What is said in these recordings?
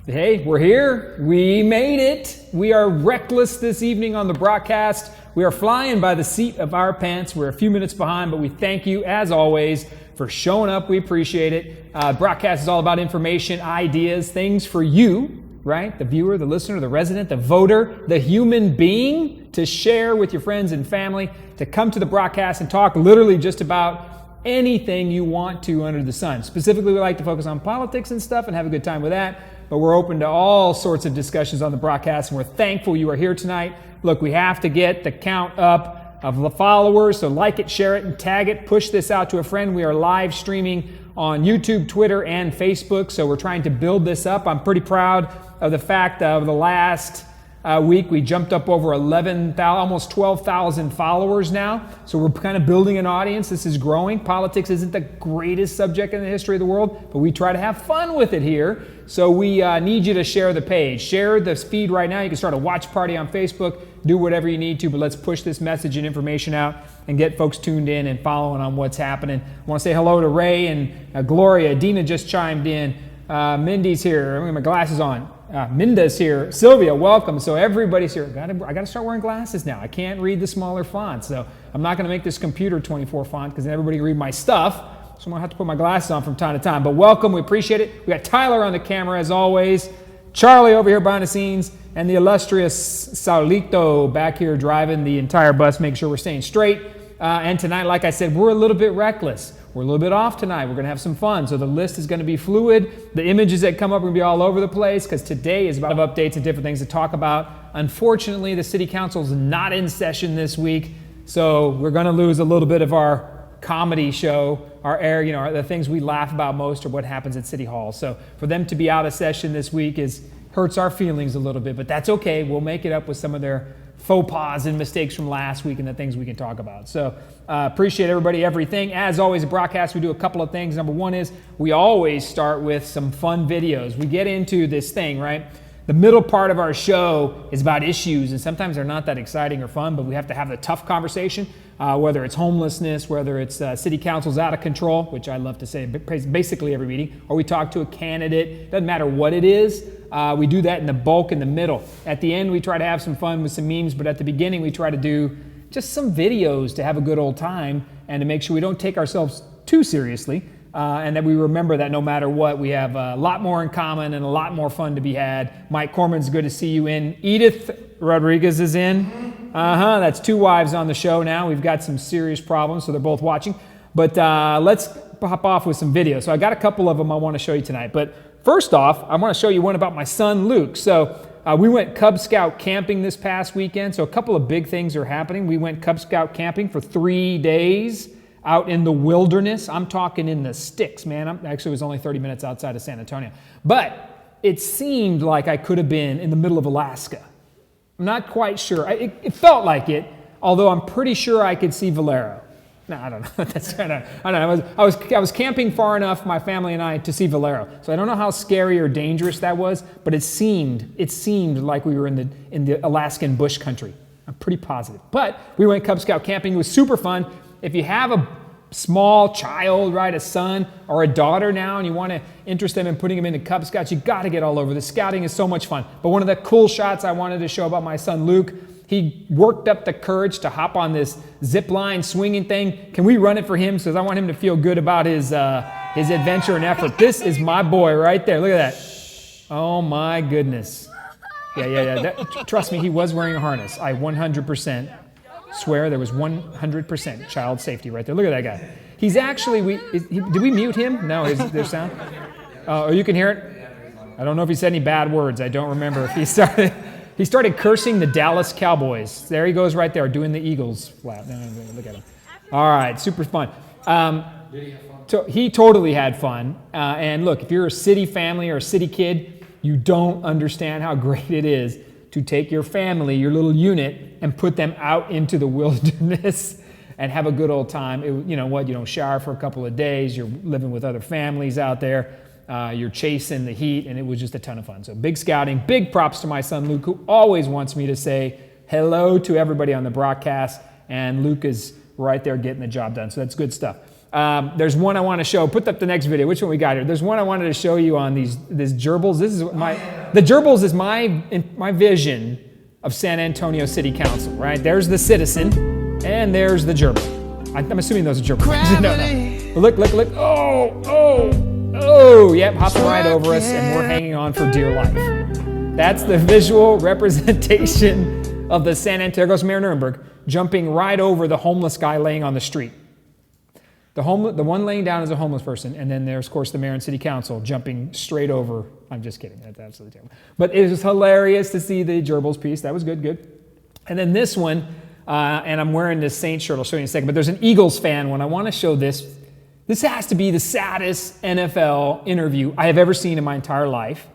Hey, we're here. We made it. We are reckless this evening on the broadcast. We are flying by the seat of our pants. We're a few minutes behind, but we thank you, as always, for showing up. We appreciate it. Broadcast is all about information, ideas, things for you, right? The viewer, the listener, the resident, the voter, the human being, to share with your friends and family, to come to the broadcast and talk literally just about anything you want to under the sun. Specifically, we like to focus on politics and stuff and have a good time with that. But we're open to all sorts of discussions on the broadcast, and we're thankful you are here tonight. Look, we have to get the count up of the followers, so like it, share it, and tag it. Push this out to a friend. We are live streaming on YouTube, Twitter, and Facebook, so we're trying to build this up. I'm pretty proud of the fact of the last week we jumped up over 11,000, almost 12,000 followers now. So we're kind of building an audience. This is growing. Politics isn't the greatest subject in the history of the world, but we try to have fun with it here. So we need you to share the page. Share the feed right now. You can start a watch party on Facebook. Do whatever you need to, but let's push this message and information out and get folks tuned in and following on what's happening. I want to say hello to Ray and Gloria. Dina just chimed in. Mindy's here. I'm going to have my glasses on. Minda's here. Sylvia, welcome. So everybody's here. I got to start wearing glasses now. I can't read the smaller font, so I'm not going to make this computer 24 font because then everybody can read my stuff. So I'm going to have to put my glasses on from time to time. But welcome. We appreciate it. We got Tyler on the camera as always. Charlie over here behind the scenes. And the illustrious Saulito back here driving the entire bus. Make sure we're staying straight. And tonight, like I said, we're a little bit reckless. We're a little bit off tonight. We're going to have some fun. So the list is going to be fluid. The images that come up are going to be all over the place because today is about updates and different things to talk about. Unfortunately, the city council is not in session this week. So we're going to lose a little bit of our comedy show, our air, the things we laugh about most are what happens at City Hall. So for them to be out of session this week hurts our feelings a little bit, but that's okay. We'll make it up with some of their faux pas and mistakes from last week and the things we can talk about. So appreciate everybody, everything. As always, a broadcast, we do a couple of things. Number one is we always start with some fun videos. We get into this thing, right? The middle part of our show is about issues, and sometimes they're not that exciting or fun, but we have to have the tough conversation, whether it's homelessness, whether it's city council's out of control, which I love to say basically every meeting, or we talk to a candidate. Doesn't matter what it is. We do that in the bulk in the middle. At the end, we try to have some fun with some memes, but at the beginning, we try to do just some videos to have a good old time and to make sure we don't take ourselves too seriously. And that we remember that no matter what, we have a lot more in common and a lot more fun to be had. Mike Corman's good to see you in. Edith Rodriguez is in. That's two wives on the show now. We've got some serious problems, so they're both watching. But let's pop off with some videos. So I got a couple of them I want to show you tonight. But first off, I want to show you one about my son, Luke. So we went Cub Scout camping this past weekend. So a couple of big things are happening. We went Cub Scout camping for 3 days. Out in the wilderness. I'm talking in the sticks, man. Actually, it was only 30 minutes outside of San Antonio. But it seemed like I could have been in the middle of Alaska. I'm not quite sure. It felt like it, although I'm pretty sure I could see Valero. No, I don't know. I don't know. I was camping far enough, my family and I, to see Valero. So I don't know how scary or dangerous that was, but it seemed like we were in the Alaskan bush country. I'm pretty positive. But we went Cub Scout camping. It was super fun. If you have a small child, right, a son or a daughter now, and you want to interest them in putting them into Cub Scouts, you got to get all over. The scouting is so much fun. But one of the cool shots I wanted to show about my son Luke, he worked up the courage to hop on this zip line swinging thing. Can we run it for him? Because I want him to feel good about his adventure and effort. This is my boy right there. Look at that. Oh my goodness. Yeah. Trust me, he was wearing a harness. I 100% swear there was 100% child safety right there. Look at that guy. He's actually, did we mute him? No, there's sound? Oh, you can hear it? I don't know if he said any bad words. I don't remember if he started cursing the Dallas Cowboys. There he goes right there doing the Eagles flap. No, look at him. All right, super fun. Did he have fun? So he totally had fun. And look, if you're a city family or a city kid, you don't understand how great it is to take your family, your little unit, and put them out into the wilderness and have a good old time. You don't shower for a couple of days. You're living with other families out there. You're chasing the heat, and it was just a ton of fun. So big scouting, big props to my son Luke, who always wants me to say hello to everybody on the broadcast, and Luke is right there getting the job done. So that's good stuff. There's one I want to show. Put up the next video. Which one we got here? There's one I wanted to show you on these gerbils. This is the gerbils is my vision of San Antonio City Council, right? There's the citizen, and there's the gerbil. I'm assuming those are gerbils. No. Look. Oh, yep, hopping right over us, and we're hanging on for dear life. That's the visual representation of the San Antonio, there goes Mayor Nirenberg, jumping right over the homeless guy laying on the street. The one laying down is a homeless person, and then there's, of course, the mayor and city council jumping straight over. I'm just kidding. That's absolutely terrible. But it was hilarious to see the gerbils piece. That was good. And then this one, and I'm wearing this Saints shirt. I'll show you in a second. But there's an Eagles fan one. I want to show this. This has to be the saddest NFL interview I have ever seen in my entire life.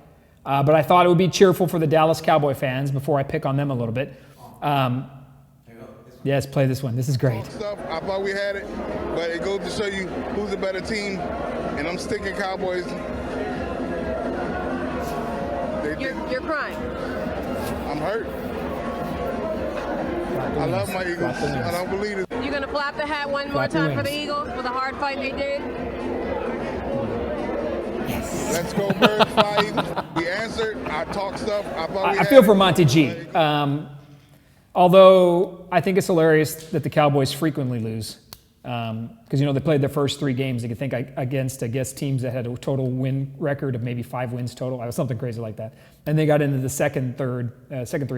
But I thought it would be cheerful for the Dallas Cowboy fans before I pick on them a little bit. Yes, play this one. This is great. I thought we had it, but it goes to show you who's a better team, and I'm sticking Cowboys. You're crying. I'm hurt. I love my Eagles. I don't believe it. You're going to flap the hat one more time for the Eagles for the hard fight they did? Yes. Let's go Birds fight. We answered. I talk stuff. I feel for Monty G. Although I think it's hilarious that the Cowboys frequently lose. Because, they played their first 3 games, they think, against, I guess, teams that had a total win record of maybe 5 wins total. Something crazy like that. And they got into the second 3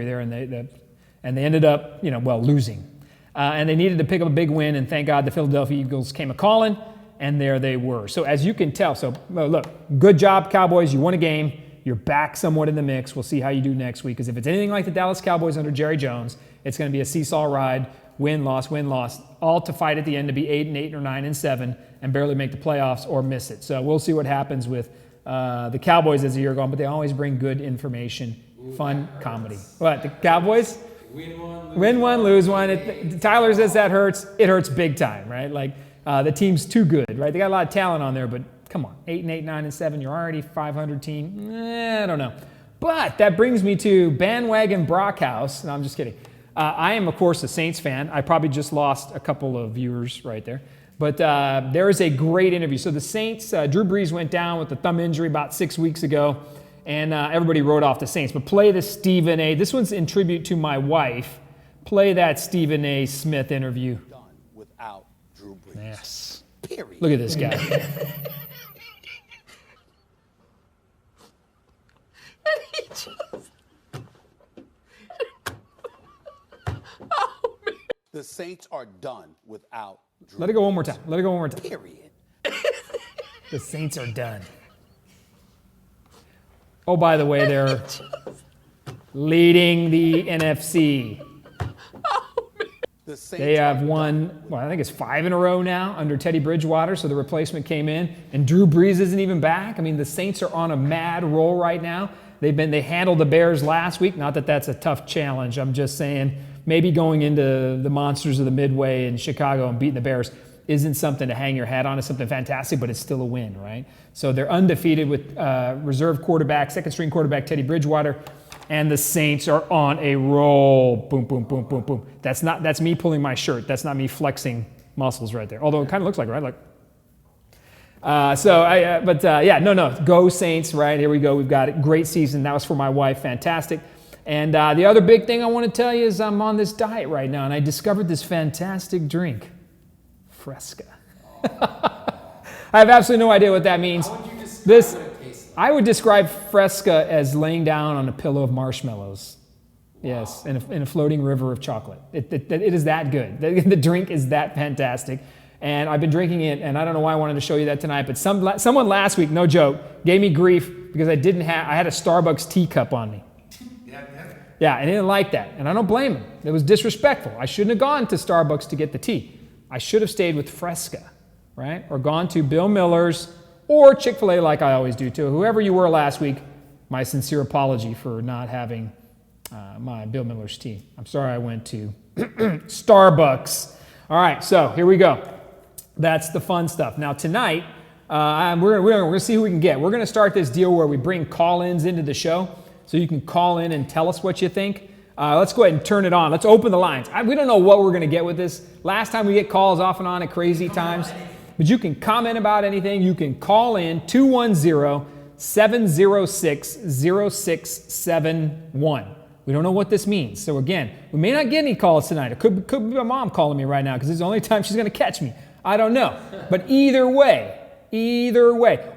there, and they ended up, losing. And they needed to pick up a big win, and thank God the Philadelphia Eagles came a-calling, and there they were. So as you can tell, look, good job, Cowboys. You won a game. You're back somewhat in the mix. We'll see how you do next week, because if it's anything like the Dallas Cowboys under Jerry Jones, it's going to be a seesaw ride, win, loss, all to fight at the end to be 8-8 or 9-7 and barely make the playoffs or miss it. So we'll see what happens with the Cowboys as the year goes on, but they always bring good information, fun comedy. What, the Cowboys? Win one, lose one. Tyler says that hurts. It hurts big time, right? Like the team's too good, right? They got a lot of talent on there, but come on, 8-8, 9-7, you're already 500 team. I don't know. But that brings me to Bandwagon Brockhouse. No, I'm just kidding. I am, of course, a Saints fan. I probably just lost a couple of viewers right there. But there is a great interview. So the Saints, Drew Brees went down with a thumb injury about 6 weeks ago, and everybody wrote off the Saints. But play the Stephen A. This one's in tribute to my wife. Play that Stephen A. Smith interview. Done without Drew Brees. Yes. Period. Look at this guy. The Saints are done without Drew. Let it go one more time. Period. The Saints are done. Oh, by the way, they're leading the NFC. The Saints They have won, I think it's 5 in a row now under Teddy Bridgewater, so the replacement came in, and Drew Brees isn't even back. I mean, the Saints are on a mad roll right now. They handled the Bears last week. Not that that's a tough challenge. I'm just saying maybe going into the monsters of the Midway in Chicago and beating the Bears isn't something to hang your hat on. It's something fantastic, but it's still a win, right? So they're undefeated with reserve quarterback, second-string quarterback Teddy Bridgewater, and the Saints are on a roll. Boom, boom, boom, boom, boom. That's me pulling my shirt. That's not me flexing muscles right there. Although it kind of looks like it, right? Like. Go Saints, right? Here we go. We've got it. Great season. That was for my wife. Fantastic. And the other big thing I want to tell you is I'm on this diet right now, and I discovered this fantastic drink, Fresca. I have absolutely no idea what that means. How would you describe what it tastes like? I would describe Fresca as laying down on a pillow of marshmallows. Wow. Yes, in a floating river of chocolate. It is that good. The drink is that fantastic. And I've been drinking it, and I don't know why I wanted to show you that tonight, but someone last week, no joke, gave me grief because I had a Starbucks teacup on me. Yeah, and I didn't like that, and I don't blame him. It was disrespectful. I shouldn't have gone to Starbucks to get the tea. I should have stayed with Fresca, right? Or gone to Bill Miller's or Chick-fil-A like I always do too. Whoever you were last week, my sincere apology for not having my Bill Miller's tea. I'm sorry I went to Starbucks. All right, so here we go. That's the fun stuff. Now tonight, we're going to see who we can get. We're going to start this deal where we bring call-ins into the show, so you can call in and tell us what you think. Let's go ahead and turn it on. Let's open the lines. We don't know what we're going to get with this. Last time we get calls off and on at crazy times. but you can comment about anything. You can call in 210-706-0671. We don't know what this means. So again, we may not get any calls tonight. It could be my mom calling me right now because it's the only time she's going to catch me. I don't know. But either way,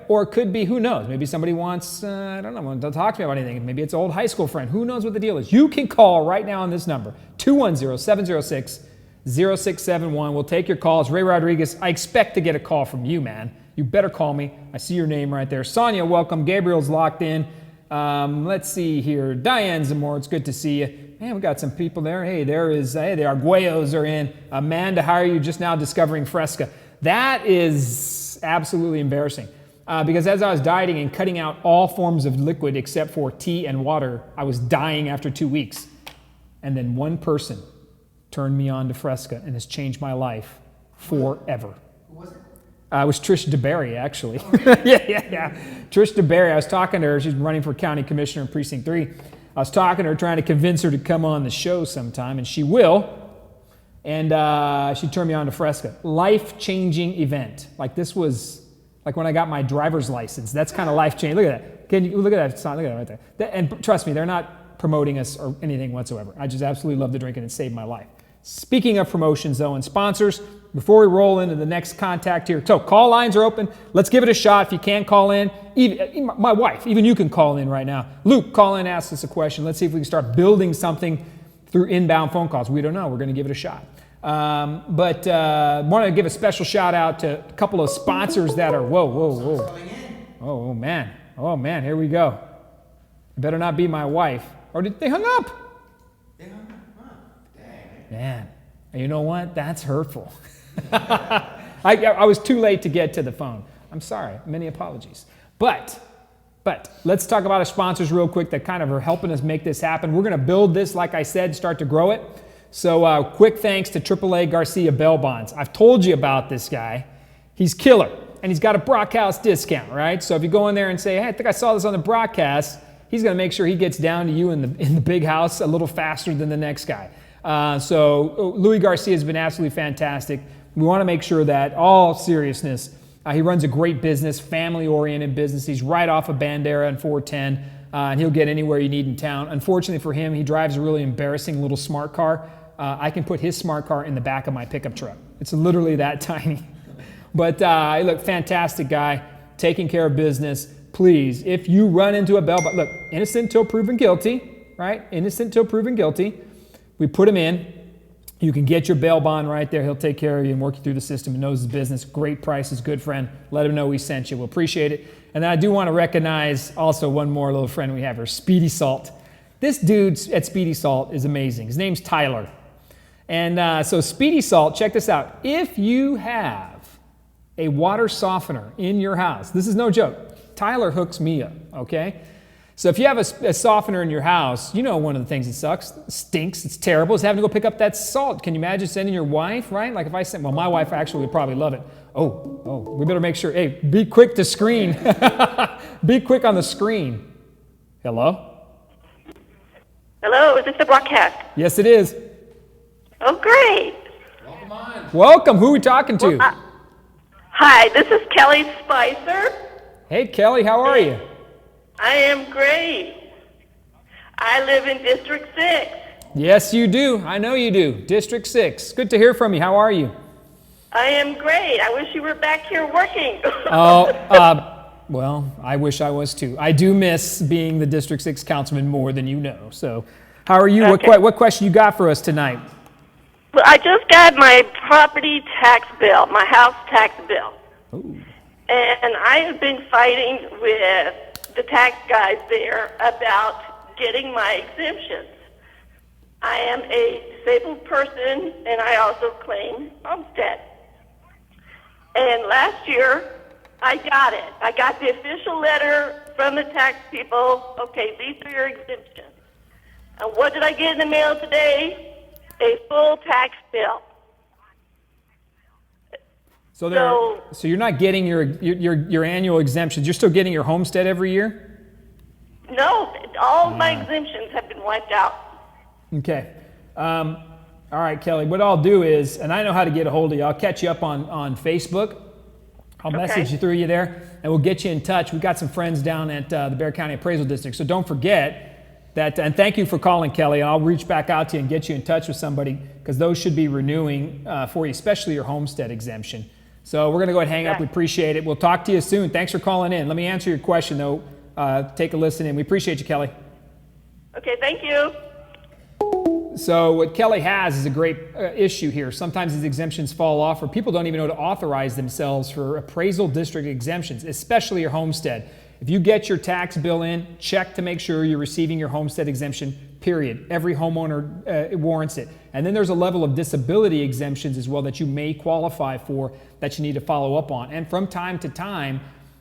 or it could be, who knows, maybe somebody wants, want to talk to me about anything. Maybe it's an old high school friend. Who knows what the deal is? You can call right now on this number, 210-706-0671. We'll take your calls. Ray Rodriguez, I expect to get a call from you, man. You better call me. I see your name right there. Sonia, welcome. Gabriel's locked in. Let's see here. Diane Zamora, it's good to see you. Man, we got some people there. Hey, the Arguellos are in. Amanda, how are you just now discovering Fresca? That is absolutely embarrassing. Because as I was dieting and cutting out all forms of liquid except for tea and water, I was dying after 2 weeks. And then one person turned me on to Fresca and has changed my life forever. Who was it? It was Trish DeBerry, actually. Oh, really? yeah. Trish DeBerry, I was talking to her. She's running for county commissioner in Precinct 3. I was talking to her, trying to convince her to come on the show sometime, and she will. And she turned me on to Fresca. Life-changing event. Like this was, like when I got my driver's license. That's kind of life-changing. Look at that. Can you look at that? Look at that right there. And trust me, they're not promoting us or anything whatsoever. I just absolutely love the drink, and it saved my life. Speaking of promotions, though, and sponsors, before we roll into the next contact here, so call lines are open. Let's give it a shot. If you can't call in, even my wife, even you can call in right now. Luke, call in, ask us a question. Let's see if we can start building something through inbound phone calls. We don't know. We're going to give it a shot. But want to give a special shout out to a couple of sponsors that are, whoa. Oh, man, here we go. It better not be my wife. Or did they hung up? Man, you know what? That's hurtful. I was too late to get to the phone. I'm sorry. Many apologies. But let's talk about our sponsors real quick that kind of are helping us make this happen. We're going to build this, like I said, start to grow it. So quick thanks to AAA Garcia Bail Bonds. I've told you about this guy. He's killer, and he's got a broadcast discount, right? So if you go in there and say, hey, I think I saw this on the broadcast, he's going to make sure he gets down to you in the big house a little faster than the next guy. So Louis Garcia has been absolutely fantastic. We want to make sure that, all seriousness, he runs a great business, family-oriented business. He's right off of Bandera and 410, and he'll get anywhere you need in town. Unfortunately for him, he drives a really embarrassing little smart car. I can put his smart car in the back of my pickup truck. It's literally that tiny. But look, fantastic guy, taking care of business. Please, if you run into a bail bond, look, innocent until proven guilty, right? Innocent until proven guilty. We put him in. You can get your bail bond right there. He'll take care of you and work you through the system. He knows his business. Great prices, good friend. Let him know we sent you. We'll appreciate it. And then I do want to recognize also one more little friend we have here, Speedy Salt. This dude at Speedy Salt is amazing. His name's Tyler. And so Speedy Salt, check this out. If you have a water softener in your house, this is no joke, Tyler hooks me up, okay? So if you have a softener in your house, you know one of the things that stinks, it's terrible, is having to go pick up that salt. Can you imagine sending your wife, right? Like if I sent, well, my wife actually would probably love it. Oh, we better make sure, hey, be quick to screen. Be quick on the screen. Hello? Hello, is this the broadcast? Yes, it is. Oh, great. Welcome on. Welcome, who are we talking to? Hi, this is Kelly Spicer. Hey, Kelly, how are you? I am great. I live in District 6. Yes, you do. I know you do. District 6. Good to hear from you. How are you? I am great. I wish you were back here working. Well, I wish I was too. I do miss being the District 6 councilman more than you know. So, how are you? Okay. What question you got for us tonight? Well, I just got my property tax bill, my house tax bill. Ooh. And I have been fighting with the tax guys there about getting my exemptions. I am a disabled person, and I also claim homestead. And last year, I got it. I got the official letter from the tax people. Okay, these are your exemptions. And what did I get in the mail today? A full tax bill. So you're not getting your annual exemptions. You're still getting your homestead every year? No, all my exemptions have been wiped out. Okay. All right, Kelly. What I'll do is, and I know how to get a hold of you. I'll catch you up on Facebook, I'll message you through you there, and we'll get you in touch. We've got some friends down at the Bexar County Appraisal District, so don't forget that. And thank you for calling, Kelly. I'll reach back out to you and get you in touch with somebody, because those should be renewing for you, especially your homestead exemption. So we're going to go ahead and hang up. We appreciate it. We'll talk to you soon. Thanks for calling in. Let me answer your question, though. Take a listen in. We appreciate you, Kelly. Okay, thank you. So what Kelly has is a great issue here. Sometimes these exemptions fall off, or people don't even know to authorize themselves for appraisal district exemptions, especially your homestead. If you get your tax bill in, check to make sure you're receiving your homestead exemption, period. Every homeowner warrants it. And then there's a level of disability exemptions as well that you may qualify for that you need to follow up on. And from time to time,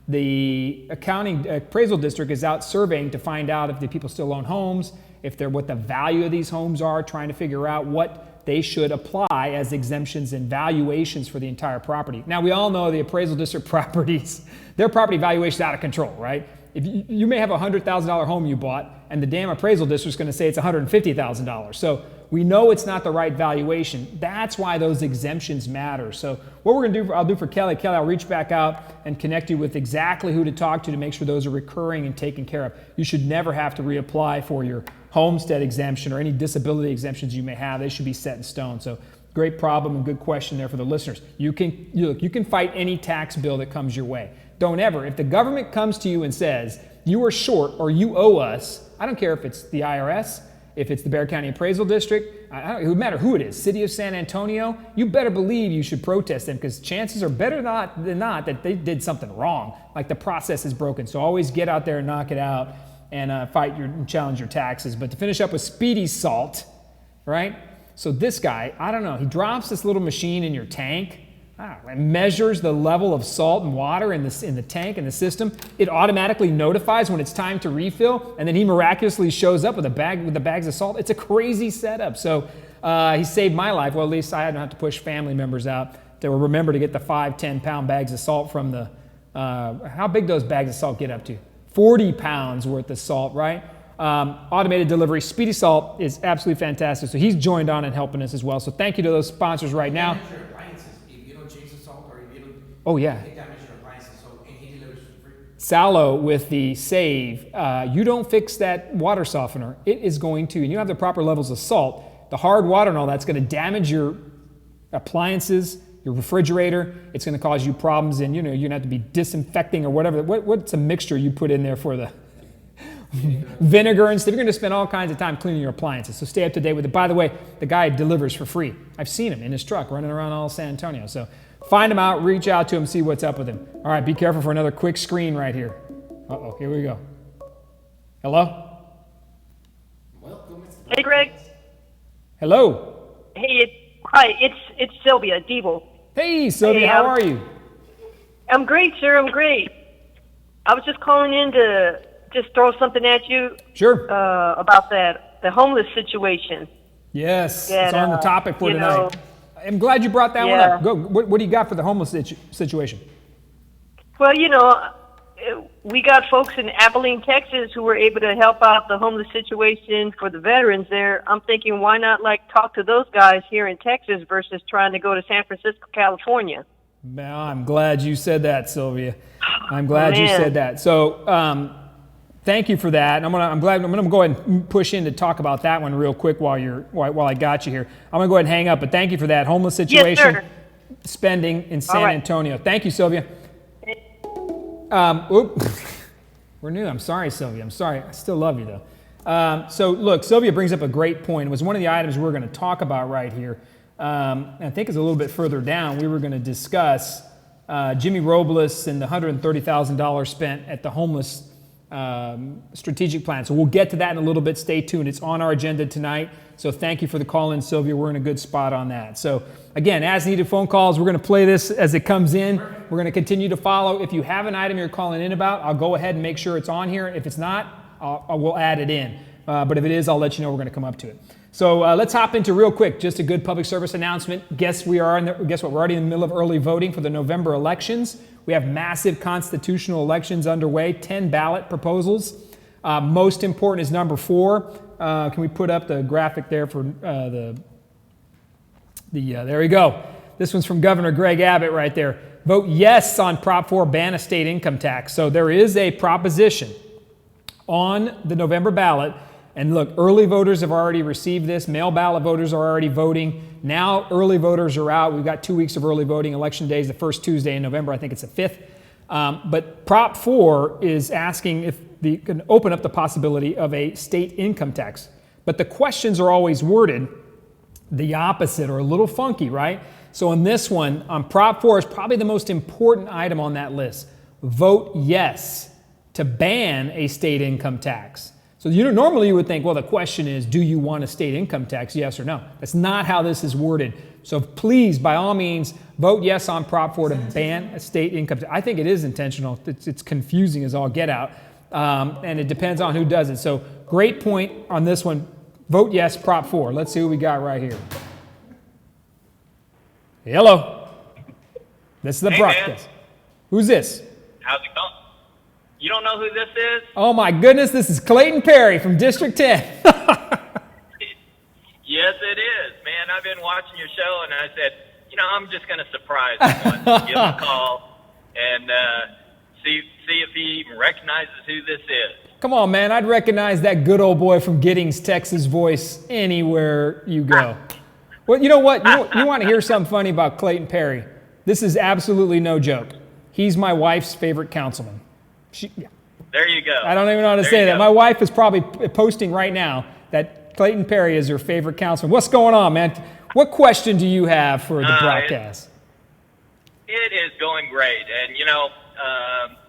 the appraisal district is out surveying to find out if the people still own homes, what the value of these homes are, trying to figure out what they should apply as exemptions and valuations for the entire property. Now, we all know the appraisal district properties, their property valuation is out of control, right? If you may have a $100,000 home you bought, and the damn appraisal district is going to say it's $150,000. So we know it's not the right valuation. That's why those exemptions matter. So what we're going to do, I'll do for Kelly. Kelly, I'll reach back out and connect you with exactly who to talk to make sure those are recurring and taken care of. You should never have to reapply for your homestead exemption or any disability exemptions you may have. They should be set in stone. So great problem and good question there for the listeners. You can fight any tax bill that comes your way. Don't ever, if the government comes to you and says, you are short or you owe us, I don't care if it's the IRS, if it's the Bexar County Appraisal District, it doesn't matter who it is, City of San Antonio, you better believe you should protest them, because chances are better than not that they did something wrong, like the process is broken. So always get out there and knock it out and challenge your taxes. But to finish up with Speedy Salt, right? So this guy, I don't know, he drops this little machine in your tank. It measures the level of salt and water in the tank, in the system. It automatically notifies when it's time to refill, and then he miraculously shows up with the bags of salt. It's a crazy setup. So he saved my life. Well, at least I didn't have to push family members out to remember to get the 5-10 pound bags of salt from the, how big those bags of salt get up to? 40 pounds worth of salt, right? Automated delivery. Speedy Salt is absolutely fantastic. So he's joined on and helping us as well. So thank you to those sponsors right now. Oh, yeah. Sallow with the Save. You don't fix that water softener. It is going to, and you have the proper levels of salt, the hard water and all that's going to damage your appliances, your refrigerator. It's going to cause you problems, and you're going to have to be disinfecting or whatever. What's a mixture you put in there for the vinegar and stuff? You're going to spend all kinds of time cleaning your appliances. So stay up to date with it. By the way, the guy delivers for free. I've seen him in his truck running around all San Antonio. So find him out, reach out to him, see what's up with him. All right, be careful for another quick screen right here. Uh-oh, here we go. Hello? Hey, Greg. Hello. Hey, hi. It's Sylvia Deeble. Hey, Sylvia, Hey, how are you? I'm great, sir. I'm great. I was just calling in to just throw something at you. Sure. About the homeless situation. Yes, that, it's on the topic for you tonight. know, I'm glad you brought that one Yeah. up. Go. What do you got for the homeless situation? Well, we got folks in Abilene, Texas, who were able to help out the homeless situation for the veterans there. I'm thinking, why not talk to those guys here in Texas versus trying to go to San Francisco, California? Well, I'm glad you said that, Sylvia. I'm glad you Man. said that. So, thank you for that. And I'm gonna go ahead and push in to talk about that one real quick while I got you here. I'm gonna go ahead and hang up, but thank you for that homeless situation, Yes, sir. spending in San right. Antonio. Thank you, Sylvia. We're new. I'm sorry, Sylvia. I'm sorry. I still love you, though. So, look, Sylvia brings up a great point. It was one of the items we're going to talk about right here. And I think it's a little bit further down. We were going to discuss Jimmy Robles and the $130,000 spent at the homeless strategic plan. So we'll get to that in a little bit. Stay tuned. It's on our agenda tonight. So thank you for the call in, Sylvia. We're in a good spot on that. So again, as needed phone calls, we're going to play this as it comes in. We're going to continue to follow. If you have an item you're calling in about, I'll go ahead and make sure it's on here. If it's not, we'll add it in. But if it is, I'll let you know we're going to come up to it. So let's hop into real quick, just a good public service announcement. Guess what? We're already in the middle of early voting for the November elections. We have massive constitutional elections underway, 10 ballot proposals. Most important is number 4. Can we put up the graphic there for there we go. This one's from Governor Greg Abbott right there. Vote yes on Prop 4, ban a state income tax. So there is a proposition on the November ballot. And look, early voters have already received this. Mail ballot voters are already voting. Now early voters are out. We've got 2 weeks of early voting. Election day is the first Tuesday in November. I think it's the 5th. But Prop 4 is asking if they can open up the possibility of a state income tax. But the questions are always worded the opposite or a little funky, right? So in this one, Prop 4 is probably the most important item on that list. Vote yes to ban a state income tax. So normally you would think, well, the question is, do you want a state income tax, yes or no? That's not how this is worded. So please, by all means, vote yes on Prop 4 to ban a state income tax. I think it is intentional. It's confusing as all get out. And it depends on who does it. So great point on this one. Vote yes, Prop 4. Let's see what we got right here. Hello. This is the broadcast. Who's this? How's it going? You don't know who this is? Oh my goodness, this is Clayton Perry from District 10. Yes, it is, man. I've been watching your show, and I said, I'm just going to surprise him once, give him a call, and see if he even recognizes who this is. Come on, man. I'd recognize that good old boy from Giddings, Texas voice anywhere you go. Well, you know what? You want to hear something funny about Clayton Perry? This is absolutely no joke. He's my wife's favorite councilman. There you go. I don't even know how to say that. My wife is probably posting right now that Clayton Perry is her favorite councilman. What's going on, man? What question do you have for the broadcast? It is going great. And,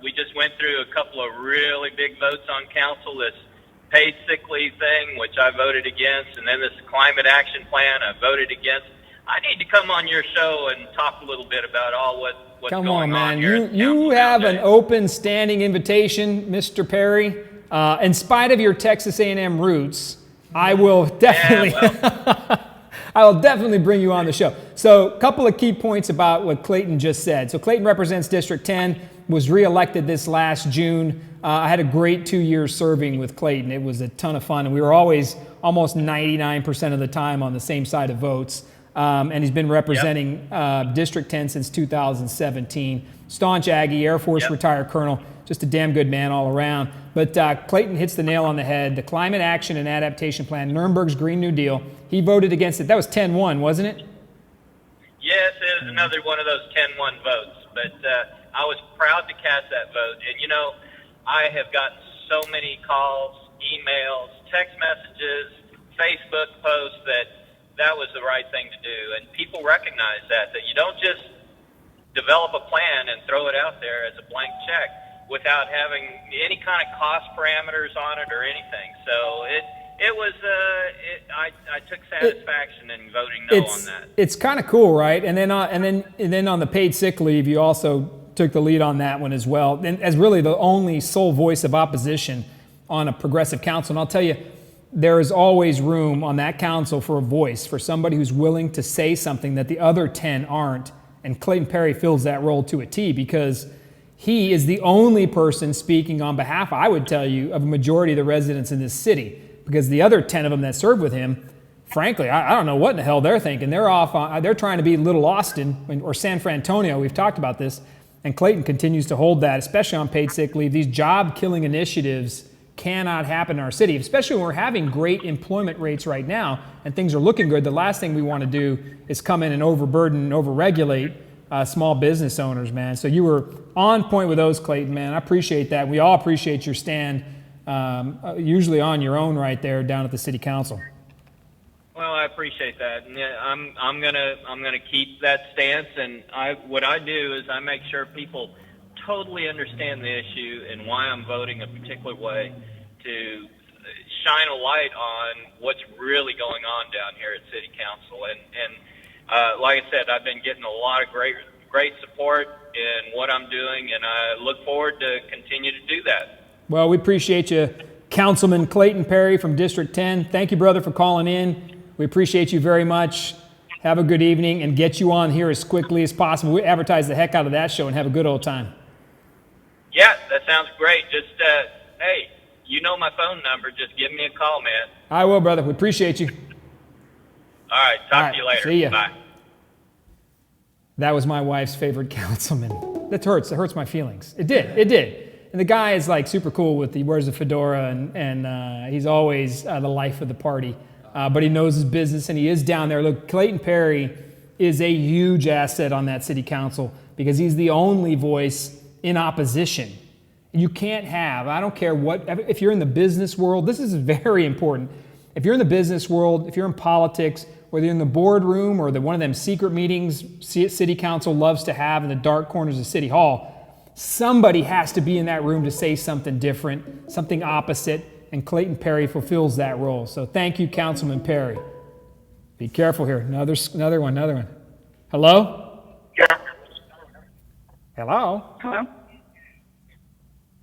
we just went through a couple of really big votes on council, this paid sick leave thing, which I voted against, and then this climate action plan I voted against. I need to come on your show and talk a little bit about all what's Come going on, man. Here You have an open standing invitation, Mr. Perry. In spite of your Texas A&M roots, I will definitely I will definitely bring you on the show. So a couple of key points about what Clayton just said. So Clayton represents District 10, was reelected this last June. I had a great 2 years serving with Clayton. It was a ton of fun, and we were always almost 99% of the time on the same side of votes. And he's been representing District 10 since 2017. Staunch Aggie, Air Force retired colonel, just a damn good man all around. But Clayton hits the nail on the head. The Climate Action and Adaptation Plan, Nirenberg's Green New Deal, he voted against it. That was 10-1, wasn't it? Yes, it was another one of those 10-1 votes. But I was proud to cast that vote. And, I have gotten so many calls, emails, text messages, Facebook posts that was the right thing to do. And people recognize that you don't just develop a plan and throw it out there as a blank check without having any kind of cost parameters on it or anything. So I took satisfaction in voting no on that. It's kind of cool, right? And then on the paid sick leave, you also took the lead on that one as well, and as really the only sole voice of opposition on a progressive council. And I'll tell you, there is always room on that council for a voice, for somebody who's willing to say something that the other 10 aren't. And Clayton Perry fills that role to a T because he is the only person speaking on behalf, I would tell you, of a majority of the residents in this city. Because the other 10 of them that served with him, frankly, I don't know what in the hell they're thinking. They're off on, they're trying to be Little Austin or San Francisco. We've talked about this. And Clayton continues to hold that, especially on paid sick leave. These job-killing initiatives cannot happen in our city, especially when we're having great employment rates right now and things are looking good. The last thing we want to do is come in and overburden and overregulate small business owners, man. So you were on point with those, Clayton, man. I appreciate that. We all appreciate your stand, usually on your own right there down at the city council. Well, I appreciate that. And I'm gonna keep that stance. And what I do is I make sure people totally understand the issue and why I'm voting a particular way to shine a light on what's really going on down here at City Council. And like I said, I've been getting a lot of great support in what I'm doing, and I look forward to continue to do that. Well, we appreciate you, Councilman Clayton Perry from District 10. Thank you, brother, for calling in. We appreciate you very much. Have a good evening and get you on here as quickly as possible. We advertise the heck out of that show and have a good old time. Yeah, that sounds great. Just, hey, you know my phone number. Just give me a call, man. I will, brother. We appreciate you. All right. Talk to you later. See ya. Bye. That was my wife's favorite councilman. That hurts. It hurts my feelings. It did. It did. And the guy is like super cool he wears a fedora and he's always the life of the party. But he knows his business and he is down there. Look, Clayton Perry is a huge asset on that city council because he's the only voice in opposition. You can't have, I don't care if you're in the business world, this is very important. If you're in the business world, if you're in politics, whether you're in the boardroom or one of them secret meetings city council loves to have in the dark corners of City Hall, somebody has to be in that room to say something different, something opposite, and Clayton Perry fulfills that role. So thank you, Councilman Perry. Be careful here. Another one. Hello? Yeah. Hello? Hello?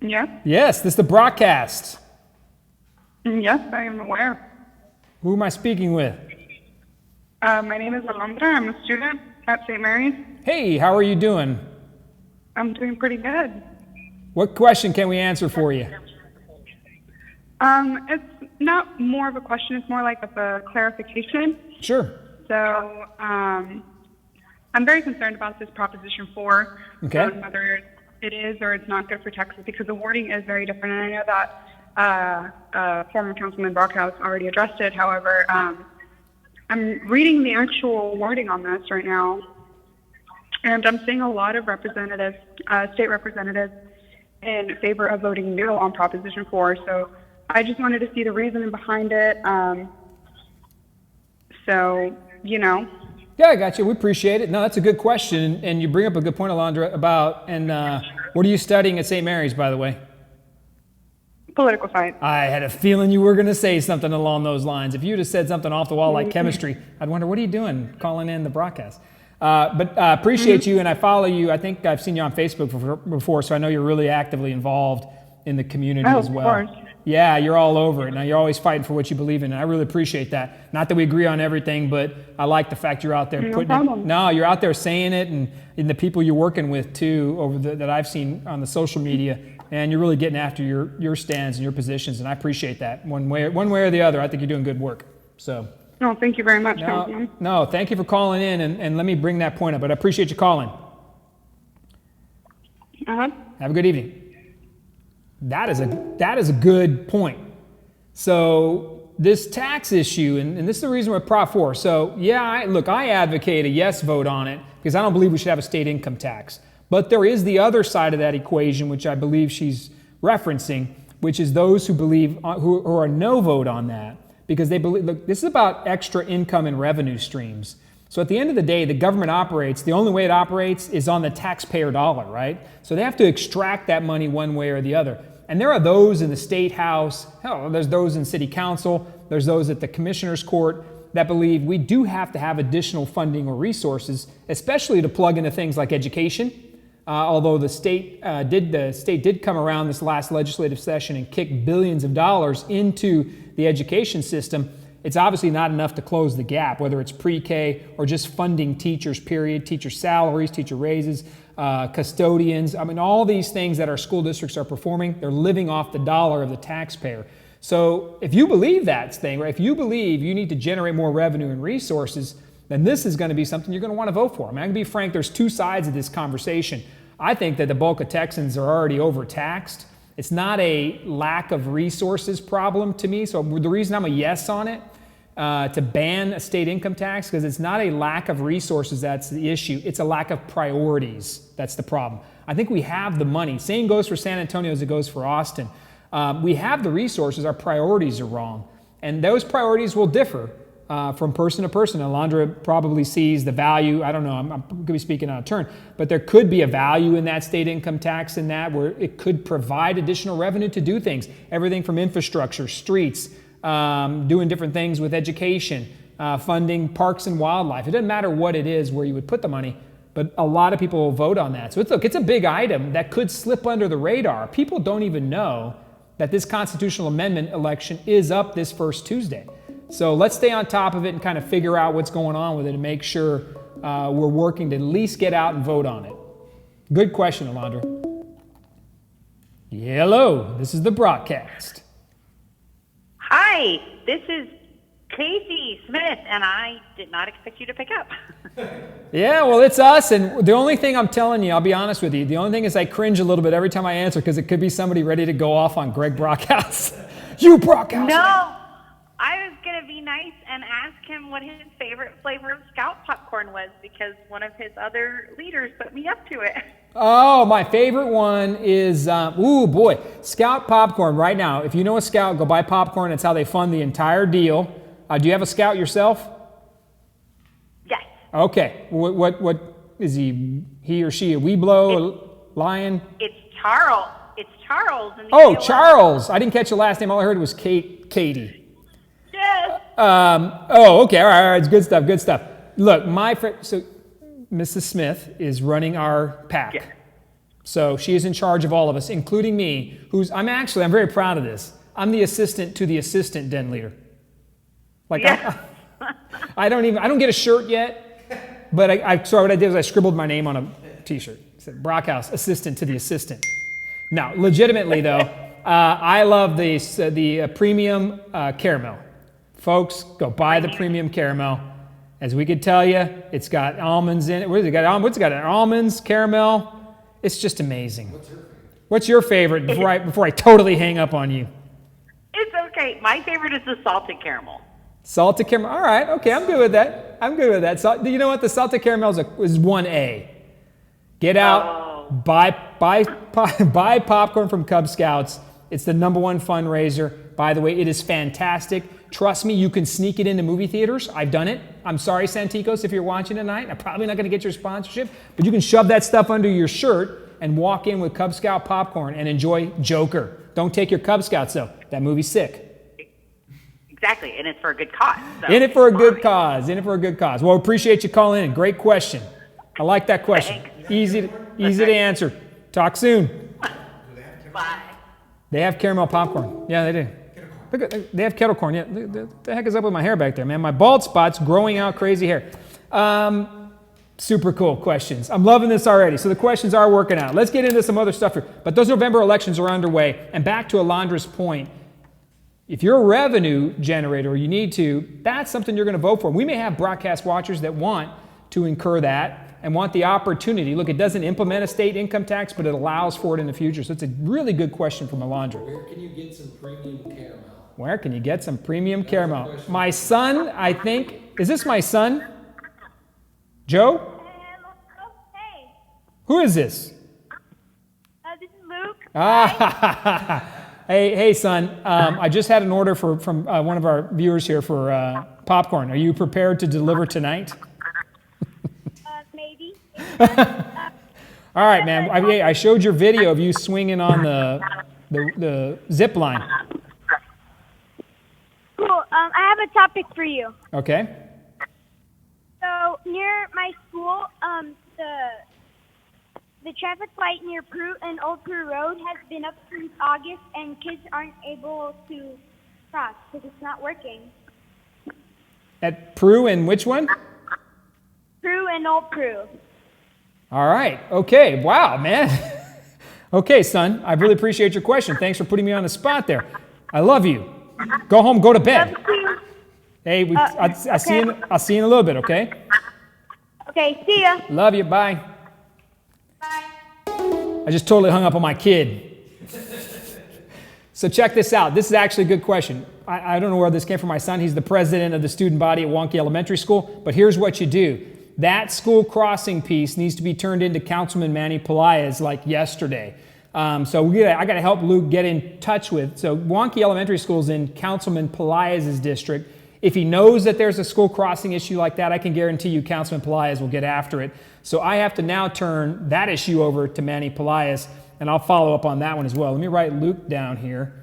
Yes? Yes, this is the broadcast. Yes, I am aware. Who am I speaking with? My name is Alondra. I'm a student at St. Mary's. Hey, how are you doing? I'm doing pretty good. What question can we answer for you? It's not more of a question. It's more like a clarification. Sure. So, I'm very concerned about this Proposition 4. Okay. Whether it is or it's not good for Texas, because the wording is very different. And I know that former Councilman Brockhouse already addressed it. However, I'm reading the actual wording on this right now, and I'm seeing a lot of representatives, state representatives, in favor of voting no on Proposition 4. So I just wanted to see the reasoning behind it. Yeah, I got you. We appreciate it. No, that's a good question, and you bring up a good point, Alondra, about, what are you studying at St. Mary's, by the way? Political science. I had a feeling you were going to say something along those lines. If you'd have said something off the wall like chemistry, I'd wonder, what are you doing calling in the broadcast? But I appreciate you, and I follow you. I think I've seen you on Facebook before, so I know you're really actively involved in the community as well. Of course. Yeah, you're all over it. Now, you're always fighting for what you believe in, and I really appreciate that. Not that we agree on everything, but I like the fact you're out there putting it. No, you're out there saying it, and the people you're working with, too, that I've seen on the social media, and you're really getting after your stands and your positions, and I appreciate that. One way or the other, I think you're doing good work. So. No, thank you very much, Councilman. No, thank you for calling in, and let me bring that point up, but I appreciate you calling. Uh-huh. Have a good evening. That is a good point. So this tax issue, and this is the reason we're Prop 4. So yeah, I advocate a yes vote on it because I don't believe we should have a state income tax. But there is the other side of that equation, which I believe she's referencing, which is those who believe who are no vote on that because they believe. Look, this is about extra income and revenue streams. So at the end of the day, the government operates, the only way it operates is on the taxpayer dollar, right? So they have to extract that money one way or the other. And there are those in the state house, there's those in city council, there's those at the commissioner's court that believe we do have to have additional funding or resources, especially to plug into things like education. Although the state did come around this last legislative session and kick billions of dollars into the education system, it's obviously not enough to close the gap, whether it's pre-K or just funding teachers, period, teacher salaries, teacher raises, custodians. I mean, all these things that our school districts are performing, they're living off the dollar of the taxpayer. So if you believe that thing, right, if you believe you need to generate more revenue and resources, then this is going to be something you're going to want to vote for. I mean, I'm going to be frank, there's two sides of this conversation. I think that the bulk of Texans are already overtaxed. It's not a lack of resources problem to me. So the reason I'm a yes on it, to ban a state income tax, because it's not a lack of resources that's the issue. It's a lack of priorities that's the problem. I think we have the money. Same goes for San Antonio as it goes for Austin. We have the resources. Our priorities are wrong. And those priorities will differ from person to person. Alondra probably sees the value. I don't know. I'm going to be speaking out of turn. But there could be a value in that state income tax in that where it could provide additional revenue to do things. Everything from infrastructure, streets, doing different things with education, funding parks and wildlife. It doesn't matter what it is where you would put the money, but a lot of people will vote on that. So it's a big item that could slip under the radar. People don't even know that this constitutional amendment election is up this first Tuesday. So let's stay on top of it and kind of figure out what's going on with it and make sure we're working to at least get out and vote on it. Good question, Alondra. Hello, this is the broadcast. Hi, this is Casey Smith, and I did not expect you to pick up. Yeah, well, it's us, and the only thing I'm telling you, I'll be honest with you, the only thing is I cringe a little bit every time I answer because it could be somebody ready to go off on Greg Brockhouse. You Brockhouse! No, I was going to be nice and ask him what his favorite flavor of Scout popcorn was because one of his other leaders put me up to it. Oh, my favorite one is, ooh, boy, Scout popcorn right now. If you know a Scout, go buy popcorn. It's how they fund the entire deal. Do you have a Scout yourself? Yes. Okay. What is he or she, a Weeblo, a Lion? It's Charles. It's Charles. In the Oh, AOL. Charles. I didn't catch the last name. All I heard was Katie. Yes. Oh, okay. All right. It's good stuff. Good stuff. Look, so Mrs. Smith is running our pack. Yeah. So she is in charge of all of us, including me, I'm very proud of this. I'm the assistant to the assistant den leader. Like, Yeah. I don't get a shirt yet, but so what I did is I scribbled my name on a t-shirt. It said Brockhouse, assistant to the assistant. Now, legitimately though, I love the premium caramel. Folks, go buy the premium caramel. As we could tell you, it's got almonds in it. What's it got? Almonds, caramel. It's just amazing. What's your favorite before I totally hang up on you? It's okay. My favorite is the salted caramel. Salted caramel. All right. Okay, I'm good with that. So, you know what? The salted caramel is 1A. Get out, buy popcorn from Cub Scouts. It's the #1 fundraiser. By the way, it is fantastic. Trust me, you can sneak it into movie theaters. I've done it. I'm sorry, Santikos, if you're watching tonight. I'm probably not going to get your sponsorship, but you can shove that stuff under your shirt and walk in with Cub Scout popcorn and enjoy Joker. Don't take your Cub Scouts, though. That movie's sick. Exactly, and it's for a good cause. So In it for a good cause. Well, appreciate you calling in. Great question. I like that question. Thanks. Easy to answer. Talk soon. Bye. They have caramel popcorn. Yeah, they do. Look at, they have kettle corn. Yeah, the heck is up with my hair back there, man? My bald spot's growing out crazy hair. Super cool questions. I'm loving this already. So the questions are working out. Let's get into some other stuff here. But those November elections are underway. And back to Alondra's point, if you're a revenue generator or you need to, that's something you're going to vote for. We may have broadcast watchers that want to incur that and want the opportunity. Look, it doesn't implement a state income tax, but it allows for it in the future. So it's a really good question from Alondra. Where can you get some premium caramel? Where can you get some premium caramel? My son, I think, is this my son? Joe? Hey, Who is this? this is Luke. Hey, son. I just had an order from one of our viewers here for popcorn. Are you prepared to deliver tonight? Maybe. All right, man. I showed your video of you swinging on the zip line. Cool. I have a topic for you. Okay. So near my school, the traffic light near Prue and Old Prue Road has been up since August, and kids aren't able to cross because it's not working. At Prue and which one? Prue and Old Prue. All right. Okay. Wow, man. Okay, son. I really appreciate your question. Thanks for putting me on the spot there. I love you. Go home. Go to bed. Hey, I'll see you. I'll see you in a little bit. Okay. Okay. See ya. Love you. Bye. Bye. I just totally hung up on my kid. So check this out. This is actually a good question. I don't know where this came from. My son, he's the president of the student body at Wonky Elementary School. But here's what you do. That school crossing piece needs to be turned into Councilman Manny Pelaya's like yesterday. I got to help Luke get in touch with. So Wonky Elementary School is in Councilman Pelaya's district. If he knows that there's a school crossing issue like that, I can guarantee you Councilman Pelaya's will get after it. So I have to now turn that issue over to Manny Pelaya's, and I'll follow up on that one as well. Let me write Luke down here.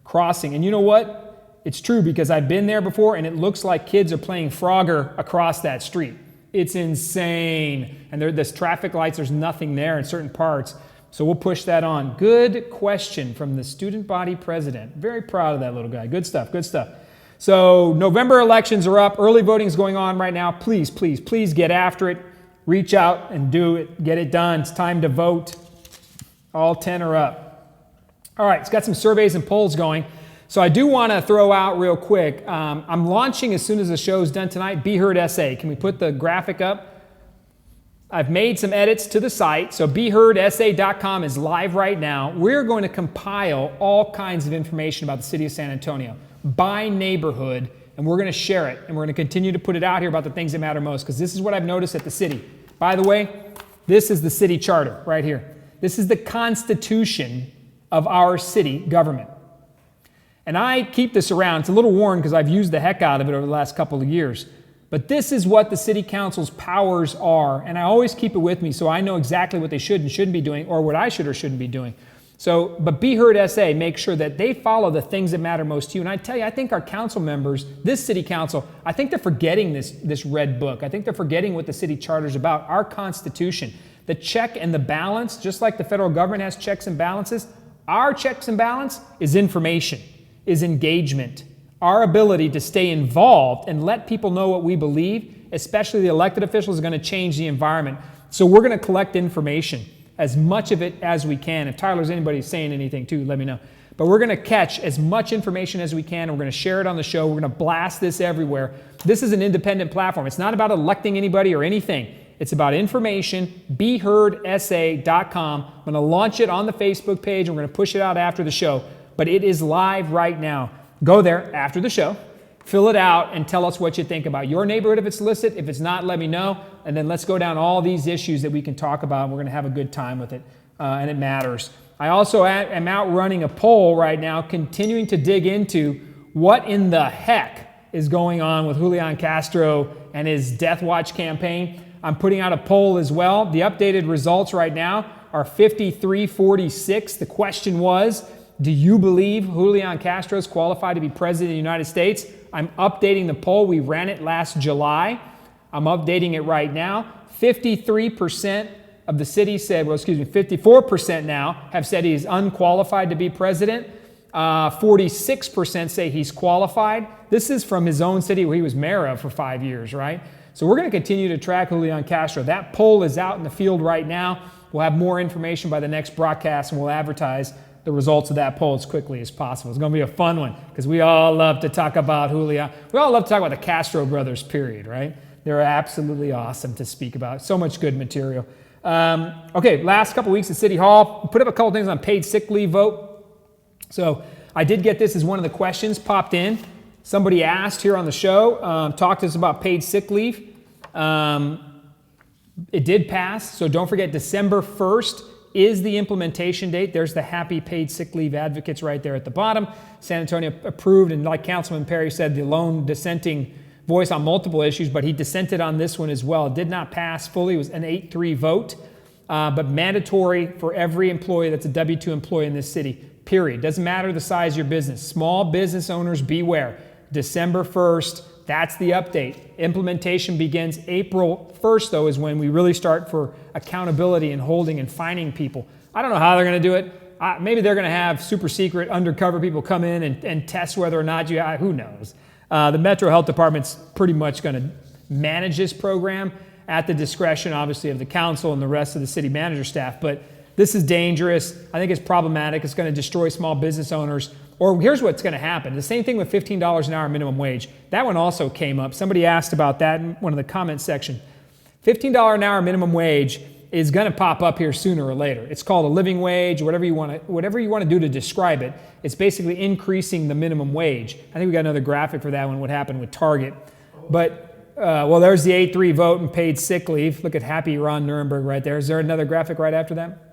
Crossing. And you know what? It's true because I've been there before, and it looks like kids are playing Frogger across that street. It's insane. And there's traffic lights. There's nothing there in certain parts. So we'll push that on. Good question from the student body president. Very proud of that little guy. Good stuff. Good stuff. So November elections are up. Early voting is going on right now. Please, please, please get after it. Reach out and do it. Get it done. It's time to vote. All 10 are up. All right. It's got some surveys and polls going. So I do want to throw out real quick. I'm launching as soon as the show's done tonight, Be Heard SA. Can we put the graphic up? I've made some edits to the site. So BeHeardSA.com is live right now. We're going to compile all kinds of information about the city of San Antonio by neighborhood, and we're going to share it. And we're going to continue to put it out here about the things that matter most, because this is what I've noticed at the city. By the way, this is the city charter right here. This is the constitution of our city government. And I keep this around. It's a little worn because I've used the heck out of it over the last couple of years. But this is what the city council's powers are. And I always keep it with me so I know exactly what they should and shouldn't be doing, or what I should or shouldn't be doing. So, but Be Heard SA makes sure that they follow the things that matter most to you. And I tell you, I think our council members, this city council, I think they're forgetting this red book. I think they're forgetting what the city charter is about, our constitution. The check and the balance, just like the federal government has checks and balances, our checks and balance is information, is engagement. Our ability to stay involved and let people know what we believe, especially the elected officials, is going to change the environment. So we're going to collect information, as much of it as we can. If Tyler's anybody saying anything too, let me know. But we're going to catch as much information as we can, and we're going to share it on the show. We're going to blast this everywhere. This is an independent platform. It's not about electing anybody or anything. It's about information. BeHeardSA.com. I'm going to launch it on the Facebook page. We're going to push it out after the show. But it is live right now. Go there after the show, fill it out, and tell us what you think about your neighborhood if it's listed. If it's not, let me know. And then let's go down all these issues that we can talk about. We're going to have a good time with it, and it matters. I also am out running a poll right now, continuing to dig into what in the heck is going on with Julian Castro and his Death Watch campaign. I'm putting out a poll as well. The updated results right now are 53-46. The question was, do you believe Julian Castro is qualified to be president of the United States? I'm updating the poll. We ran it last July. I'm updating it right now. 53% of the city said, 54% now have said he is unqualified to be president. 46% say he's qualified. This is from his own city where he was mayor of for 5 years, right? So we're going to continue to track Julian Castro. That poll is out in the field right now. We'll have more information by the next broadcast, and we'll advertise the results of that poll as quickly as possible. It's going to be a fun one because we all love to talk about Julian. We all love to talk about the Castro brothers, period, right? They're absolutely awesome to speak about. So much good material. Okay, last couple weeks at City Hall, put up a couple things on paid sick leave vote. So I did get this as one of the questions popped in. Somebody asked here on the show, talked to us about paid sick leave. It did pass, so don't forget December 1st is the implementation date. There's the happy paid sick leave advocates right there at the bottom. San Antonio approved, and like Councilman Perry said, the lone dissenting voice on multiple issues, but he dissented on this one as well. It did not pass fully. It was an 8-3 vote, but mandatory for every employee that's a W-2 employee in this city, period. Doesn't matter the size of your business. Small business owners, beware. December 1st, that's the update. Implementation begins April 1st, though, is when we really start for accountability and holding and fining people. I don't know how they're going to do it. Maybe they're going to have super secret undercover people come in and test whether or not who knows. The Metro Health Department's pretty much going to manage this program at the discretion, obviously, of the council and the rest of the city manager staff. But this is dangerous. I think it's problematic. It's going to destroy small business owners. Or here's what's going to happen. The same thing with $15 an hour minimum wage. That one also came up. Somebody asked about that in one of the comments section. $15 an hour minimum wage is going to pop up here sooner or later. It's called a living wage, whatever you want to do to describe it. It's basically increasing the minimum wage. I think we got another graphic for that one, what happened with Target. But, well, there's the 8-3 vote and paid sick leave. Look at happy Ron Nirenberg right there. Is there another graphic right after that?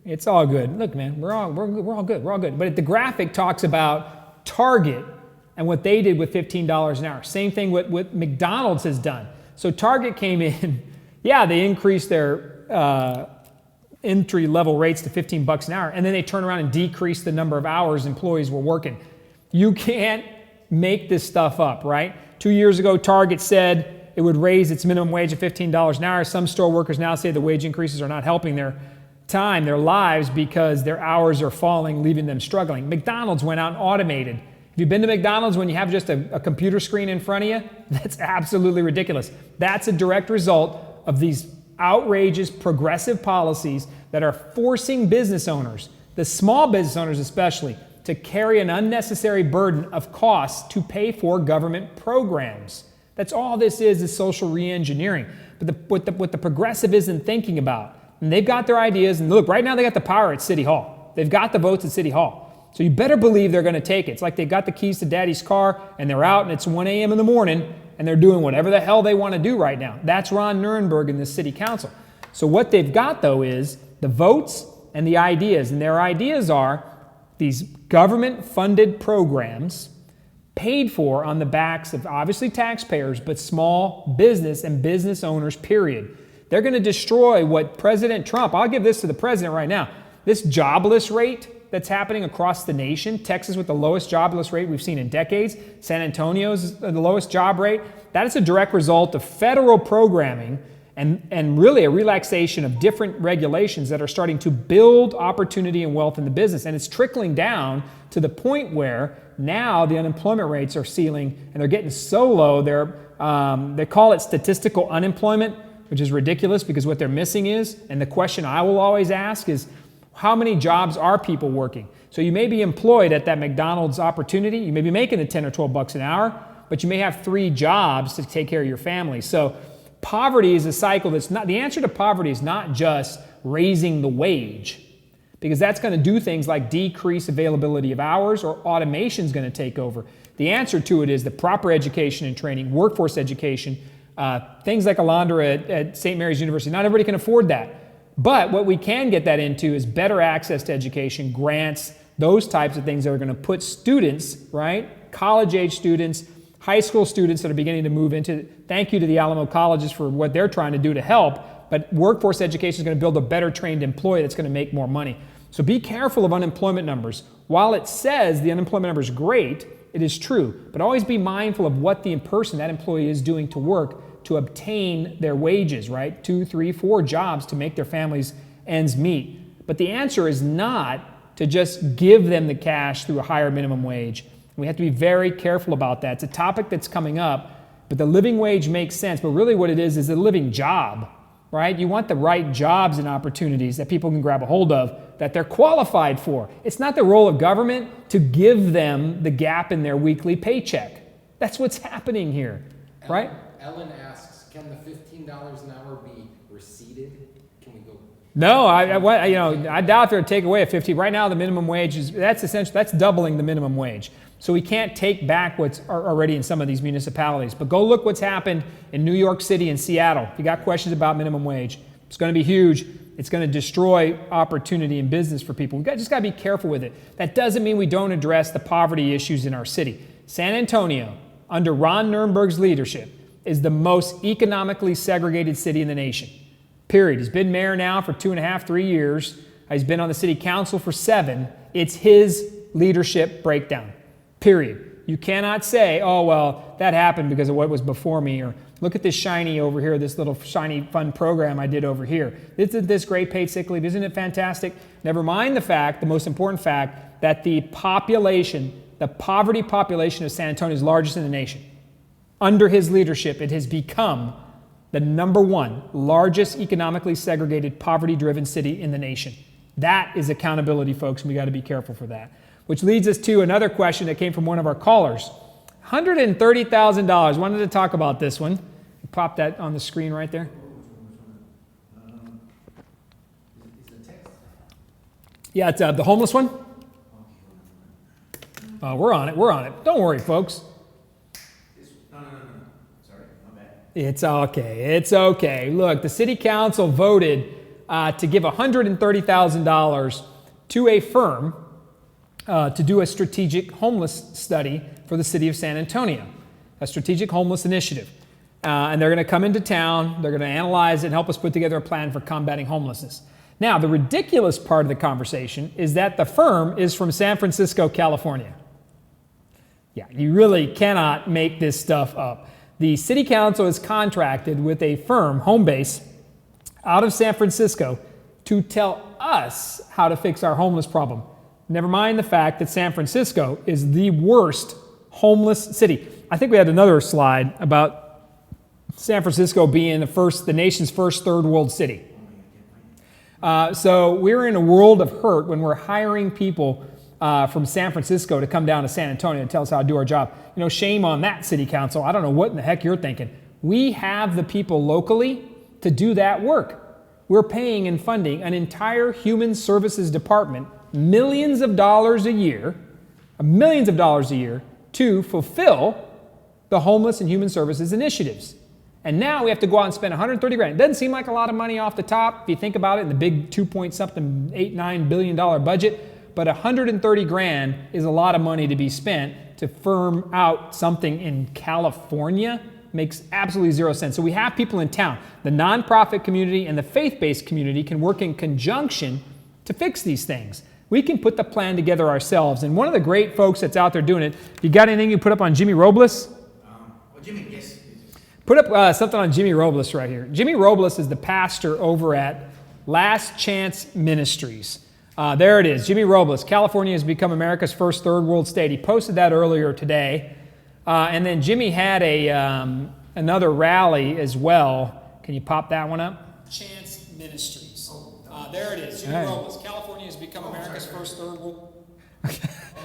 It's all good. Look, man, we're all good. We're all good. But the graphic talks about Target and what they did with $15 an hour. Same thing what McDonald's has done. So Target came in, yeah, they increased their entry-level rates to $15 an hour, and then they turn around and decrease the number of hours employees were working. You can't make this stuff up, right? 2 years ago, Target said it would raise its minimum wage to $15 an hour. Some store workers now say the wage increases are not helping their time, their lives, because their hours are falling, leaving them struggling. McDonald's went out and automated. Have you been to McDonald's when you have just a computer screen in front of you? That's absolutely ridiculous. That's a direct result of these outrageous progressive policies that are forcing business owners, the small business owners especially, to carry an unnecessary burden of costs to pay for government programs. That's all this is social re-engineering. But what the progressive isn't thinking about, and they've got their ideas, and look, right now they got the power at City Hall. They've got the votes at City Hall. So you better believe they're going to take it. It's like they got the keys to Daddy's car, and they're out, and it's 1 a.m. in the morning, and they're doing whatever the hell they want to do right now. That's Ron Nirenberg in the city council. So what they've got, though, is the votes and the ideas. And their ideas are these government-funded programs paid for on the backs of obviously taxpayers, but small business and business owners, period. They're going to destroy what President Trump, I'll give this to the president right now, this jobless rate that's happening across the nation, Texas with the lowest jobless rate we've seen in decades, San Antonio's the lowest job rate, that is a direct result of federal programming and really a relaxation of different regulations that are starting to build opportunity and wealth in the business. And it's trickling down to the point where now the unemployment rates are ceiling and they're getting so low, they call it statistical unemployment, which is ridiculous because what they're missing is, and the question I will always ask is, how many jobs are people working? So you may be employed at that McDonald's opportunity, you may be making the 10 or 12 bucks an hour, but you may have 3 jobs to take care of your family. So poverty is a cycle that's not, the answer to poverty is not just raising the wage, because that's going to do things like decrease availability of hours or automation is going to take over. The answer to it is the proper education and training, workforce education, things like Alondra at St. Mary's University. Not everybody can afford that. But what we can get that into is better access to education, grants, those types of things that are going to put students, right, college-age students, high school students that are beginning to move into, thank you to the Alamo colleges for what they're trying to do to help, but workforce education is going to build a better trained employee that's going to make more money. So be careful of unemployment numbers. While it says the unemployment number is great, it is true, but always be mindful of what the person, that employee, is doing to work to obtain their wages, right? 2, 3, 4 jobs to make their families' ends meet. But the answer is not to just give them the cash through a higher minimum wage. We have to be very careful about that. It's a topic that's coming up, but the living wage makes sense. But really what it is a living job, right? You want the right jobs and opportunities that people can grab a hold of that they're qualified for. It's not the role of government to give them the gap in their weekly paycheck. That's what's happening here, right? Ellen asks, can the $15 an hour be receded? Can we go? No, I doubt they'll take away a 50. Right now, the minimum wage is, that's doubling the minimum wage. So we can't take back what's already in some of these municipalities. But go look what's happened in New York City and Seattle. If you got questions about minimum wage, it's going to be huge. It's going to destroy opportunity in business for people. We've just got to be careful with it. That doesn't mean we don't address the poverty issues in our city. San Antonio, under Ron Nirenberg's leadership, is the most economically segregated city in the nation. Period. He's been mayor now for 2.5, 3 years. He's been on the city council for 7. It's his leadership breakdown. Period. You cannot say, oh, well, that happened because of what was before me, or look at this shiny over here, this little shiny fun program I did over here. Isn't this great paid sick leave? Isn't it fantastic? Never mind the fact, the most important fact, that the population, the poverty population of San Antonio is largest in the nation. Under his leadership, it has become the #1 largest economically segregated, poverty-driven city in the nation. That is accountability, folks, and we got to be careful for that. Which leads us to another question that came from one of our callers. $130,000. Wanted to talk about this one. Pop that on the screen right there. Yeah, it's the homeless one. We're on it. We're on it. Don't worry, folks. It's okay. It's okay. Look, the city council voted to give $130,000 to a firm to do a strategic homeless study for the city of San Antonio, a strategic homeless initiative. And they're going to come into town, they're going to analyze it and help us put together a plan for combating homelessness. Now, the ridiculous part of the conversation is that the firm is from San Francisco, California. Yeah, you really cannot make this stuff up. The city council is contracted with a firm, Homebase, out of San Francisco to tell us how to fix our homeless problem. Never mind the fact that San Francisco is the worst homeless city. I think we had another slide about San Francisco being the nation's first third world city. So we're in a world of hurt when we're hiring people from San Francisco to come down to San Antonio and tell us how to do our job. Shame on that city council. I don't know what in the heck you're thinking. We have the people locally to do that work. We're paying and funding an entire human services department millions of dollars a year to fulfill the homeless and human services initiatives. And now we have to go out and spend $130 grand. It doesn't seem like a lot of money off the top if you think about it in the big 8-9 billion budget, but $130 grand is a lot of money to be spent to firm out something in California. Makes absolutely zero sense. So we have people in town. The nonprofit community and the faith-based community can work in conjunction to fix these things. We can put the plan together ourselves. And one of the great folks that's out there doing it, you got anything you put up on Jimmy Robles? Jimmy, yes. Put up something on Jimmy Robles right here. Jimmy Robles is the pastor over at Last Chance Ministries. There it is. Jimmy Robles. California has become America's first third world state. He posted that earlier today. And then Jimmy had another rally as well. Can you pop that one up? Chance Ministries. There it is. Jimmy Robles. California has become America's first third world.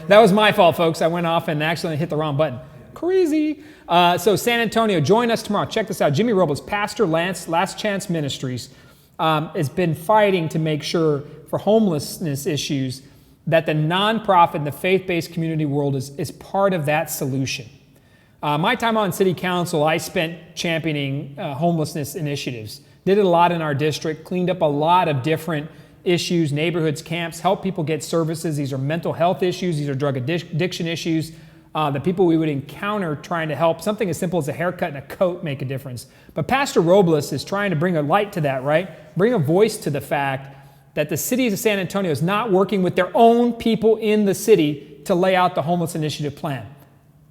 That was my fault, folks. I went off and accidentally hit the wrong button. Crazy. So San Antonio, join us tomorrow. Check this out. Jimmy Robles, Pastor Last Chance Ministries, has been fighting to make sure for homelessness issues that the nonprofit and the faith-based community world is part of that solution. My time on city council, I spent championing homelessness initiatives. Did it a lot in our district, cleaned up a lot of different issues, neighborhoods, camps, helped people get services. These are mental health issues. These are drug addiction issues. The people we would encounter trying to help, something as simple as a haircut and a coat make a difference. But Pastor Robles is trying to bring a light to that, right? Bring a voice to the fact that the city of San Antonio is not working with their own people in the city to lay out the homeless initiative plan.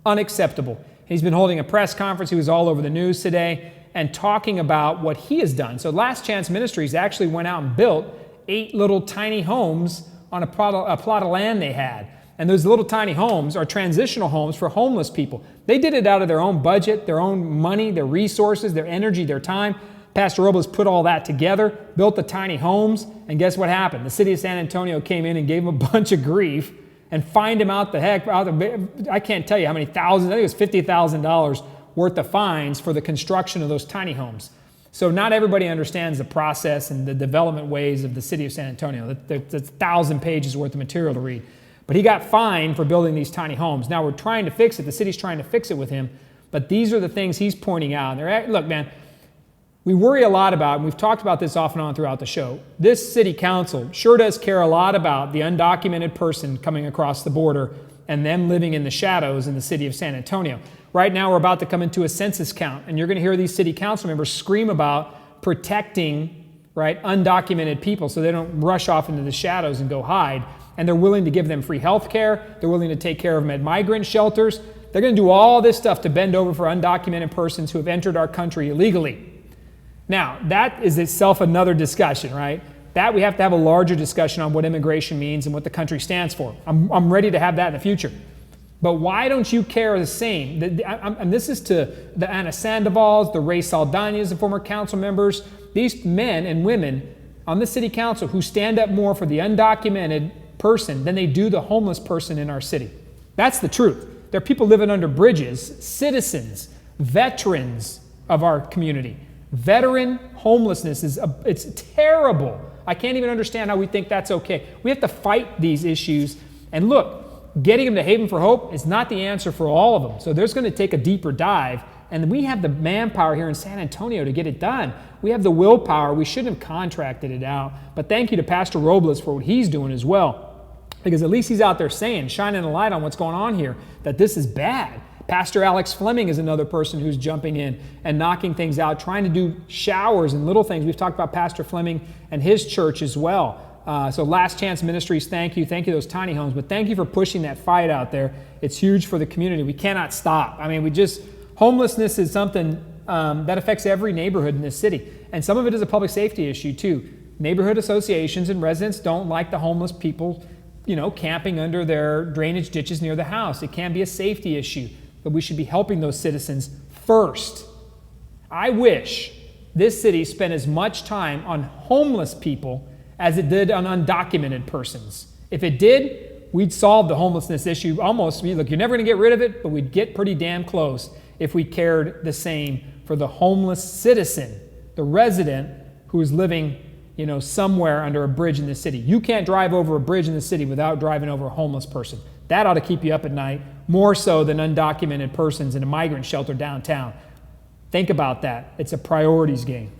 Unacceptable. He's been holding a press conference. He was all over the news today and talking about what he has done. So Last Chance Ministries actually went out and built 8 little tiny homes on a plot of land they had. And those little tiny homes are transitional homes for homeless people. They did it out of their own budget, their own money, their resources, their energy, their time. Pastor Robles put all that together, built the tiny homes, and guess what happened? The city of San Antonio came in and gave him a bunch of grief and fined him out the heck. I can't tell you how many thousands, I think it was $50,000 worth of fines for the construction of those tiny homes. So not everybody understands the process and the development ways of the city of San Antonio. That's 1,000 pages worth of material to read. But he got fined for building these tiny homes. Now we're trying to fix it. The city's trying to fix it with him. But these are the things he's pointing out. Look, man, we worry a lot about, and we've talked about this off and on throughout the show, this city council sure does care a lot about the undocumented person coming across the border and them living in the shadows in the city of San Antonio. Right now we're about to come into a census count, and you're going to hear these city council members scream about protecting, right, undocumented people so they don't rush off into the shadows and go hide. And they're willing to give them free health care. They're willing to take care of them at migrant shelters. They're going to do all this stuff to bend over for undocumented persons who have entered our country illegally. Now, that is itself another discussion, right? That we have to have a larger discussion on what immigration means and what the country stands for. I'm ready to have that in the future. But why don't you care the same? And this is to the Ana Sandovals, the Ray Saldana's, the former council members, these men and women on the city council who stand up more for the undocumented person than they do the homeless person in our city. That's the truth. There are people living under bridges, citizens, veterans of our community. Veteran homelessness it's terrible. I can't even understand how we think that's okay. We have to fight these issues. And look, getting them to Haven for Hope is not the answer for all of them. So there's going to take a deeper dive. And we have the manpower here in San Antonio to get it done. We have the willpower. We shouldn't have contracted it out. But thank you to Pastor Robles for what he's doing as well. Because at least he's out there saying, shining a light on what's going on here, that this is bad. Pastor Alex Fleming is another person who's jumping in and knocking things out, trying to do showers and little things. We've talked about Pastor Fleming and his church as well. So Last Chance Ministries, thank you. Thank you to those tiny homes. But thank you for pushing that fight out there. It's huge for the community. We cannot stop. I mean, homelessness is something that affects every neighborhood in this city. And some of it is a public safety issue too. Neighborhood associations and residents don't like the homeless people, camping under their drainage ditches near the house. It can be a safety issue, but we should be helping those citizens first. I wish this city spent as much time on homeless people as it did on undocumented persons. If it did, we'd solve the homelessness issue almost. Look, you're never going to get rid of it, but we'd get pretty damn close if we cared the same for the homeless citizen, the resident who is living, somewhere under a bridge in the city. You can't drive over a bridge in the city without driving over a homeless person. That ought to keep you up at night, more so than undocumented persons in a migrant shelter downtown. Think about that. It's a priorities game.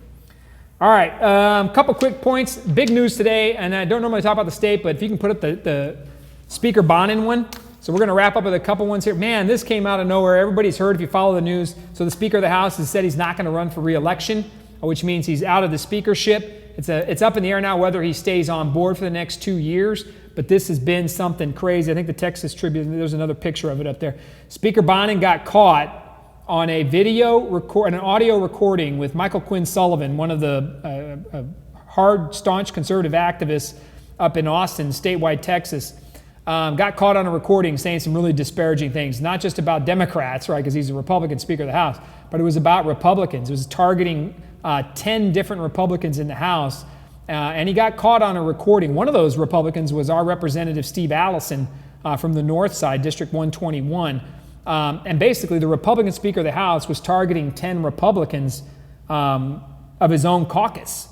All right, couple quick points. Big news today, and I don't normally talk about the state, but if you can put up the Speaker Bonin one. So we're going to wrap up with a couple ones here. Man, this came out of nowhere. Everybody's heard if you follow the news. So the Speaker of the House has said he's not going to run for re-election, which means he's out of the speakership. It's up in the air now whether he stays on board for the next 2 years, but this has been something crazy. I think the Texas Tribune, there's another picture of it up there. Speaker Bonin got caught on an audio recording with Michael Quinn Sullivan, one of the hard, staunch conservative activists up in Austin, statewide Texas. Got caught on a recording saying some really disparaging things, not just about Democrats, right, because he's a Republican Speaker of the House, but it was about Republicans. It was targeting 10 different Republicans in the House, and he got caught on a recording. One of those Republicans was our Representative Steve Allison from the North Side, District 121. And basically, the Republican Speaker of the House was targeting 10 Republicans of his own caucus.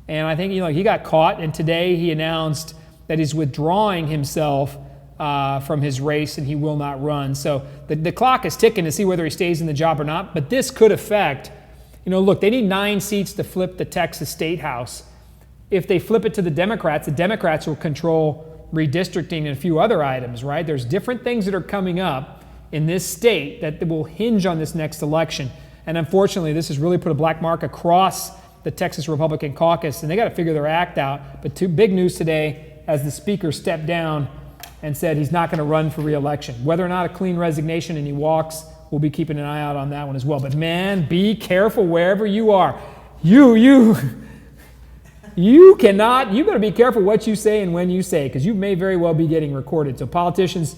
And I think he got caught, and today he announced that he's withdrawing himself from his race and he will not run. So the clock is ticking to see whether he stays in the job or not. But this could affect, look, they need 9 seats to flip the Texas State House. If they flip it to the Democrats will control redistricting and a few other items, right? There's different things that are coming up in this state that will hinge on this next election. And unfortunately, this has really put a black mark across the Texas Republican caucus, and they got to figure their act out. But big news today as the Speaker stepped down and said he's not going to run for re-election. Whether or not a clean resignation and he walks, we'll be keeping an eye out on that one as well. But man, be careful wherever you are. You better be careful what you say and when you say, because you may very well be getting recorded. So politicians,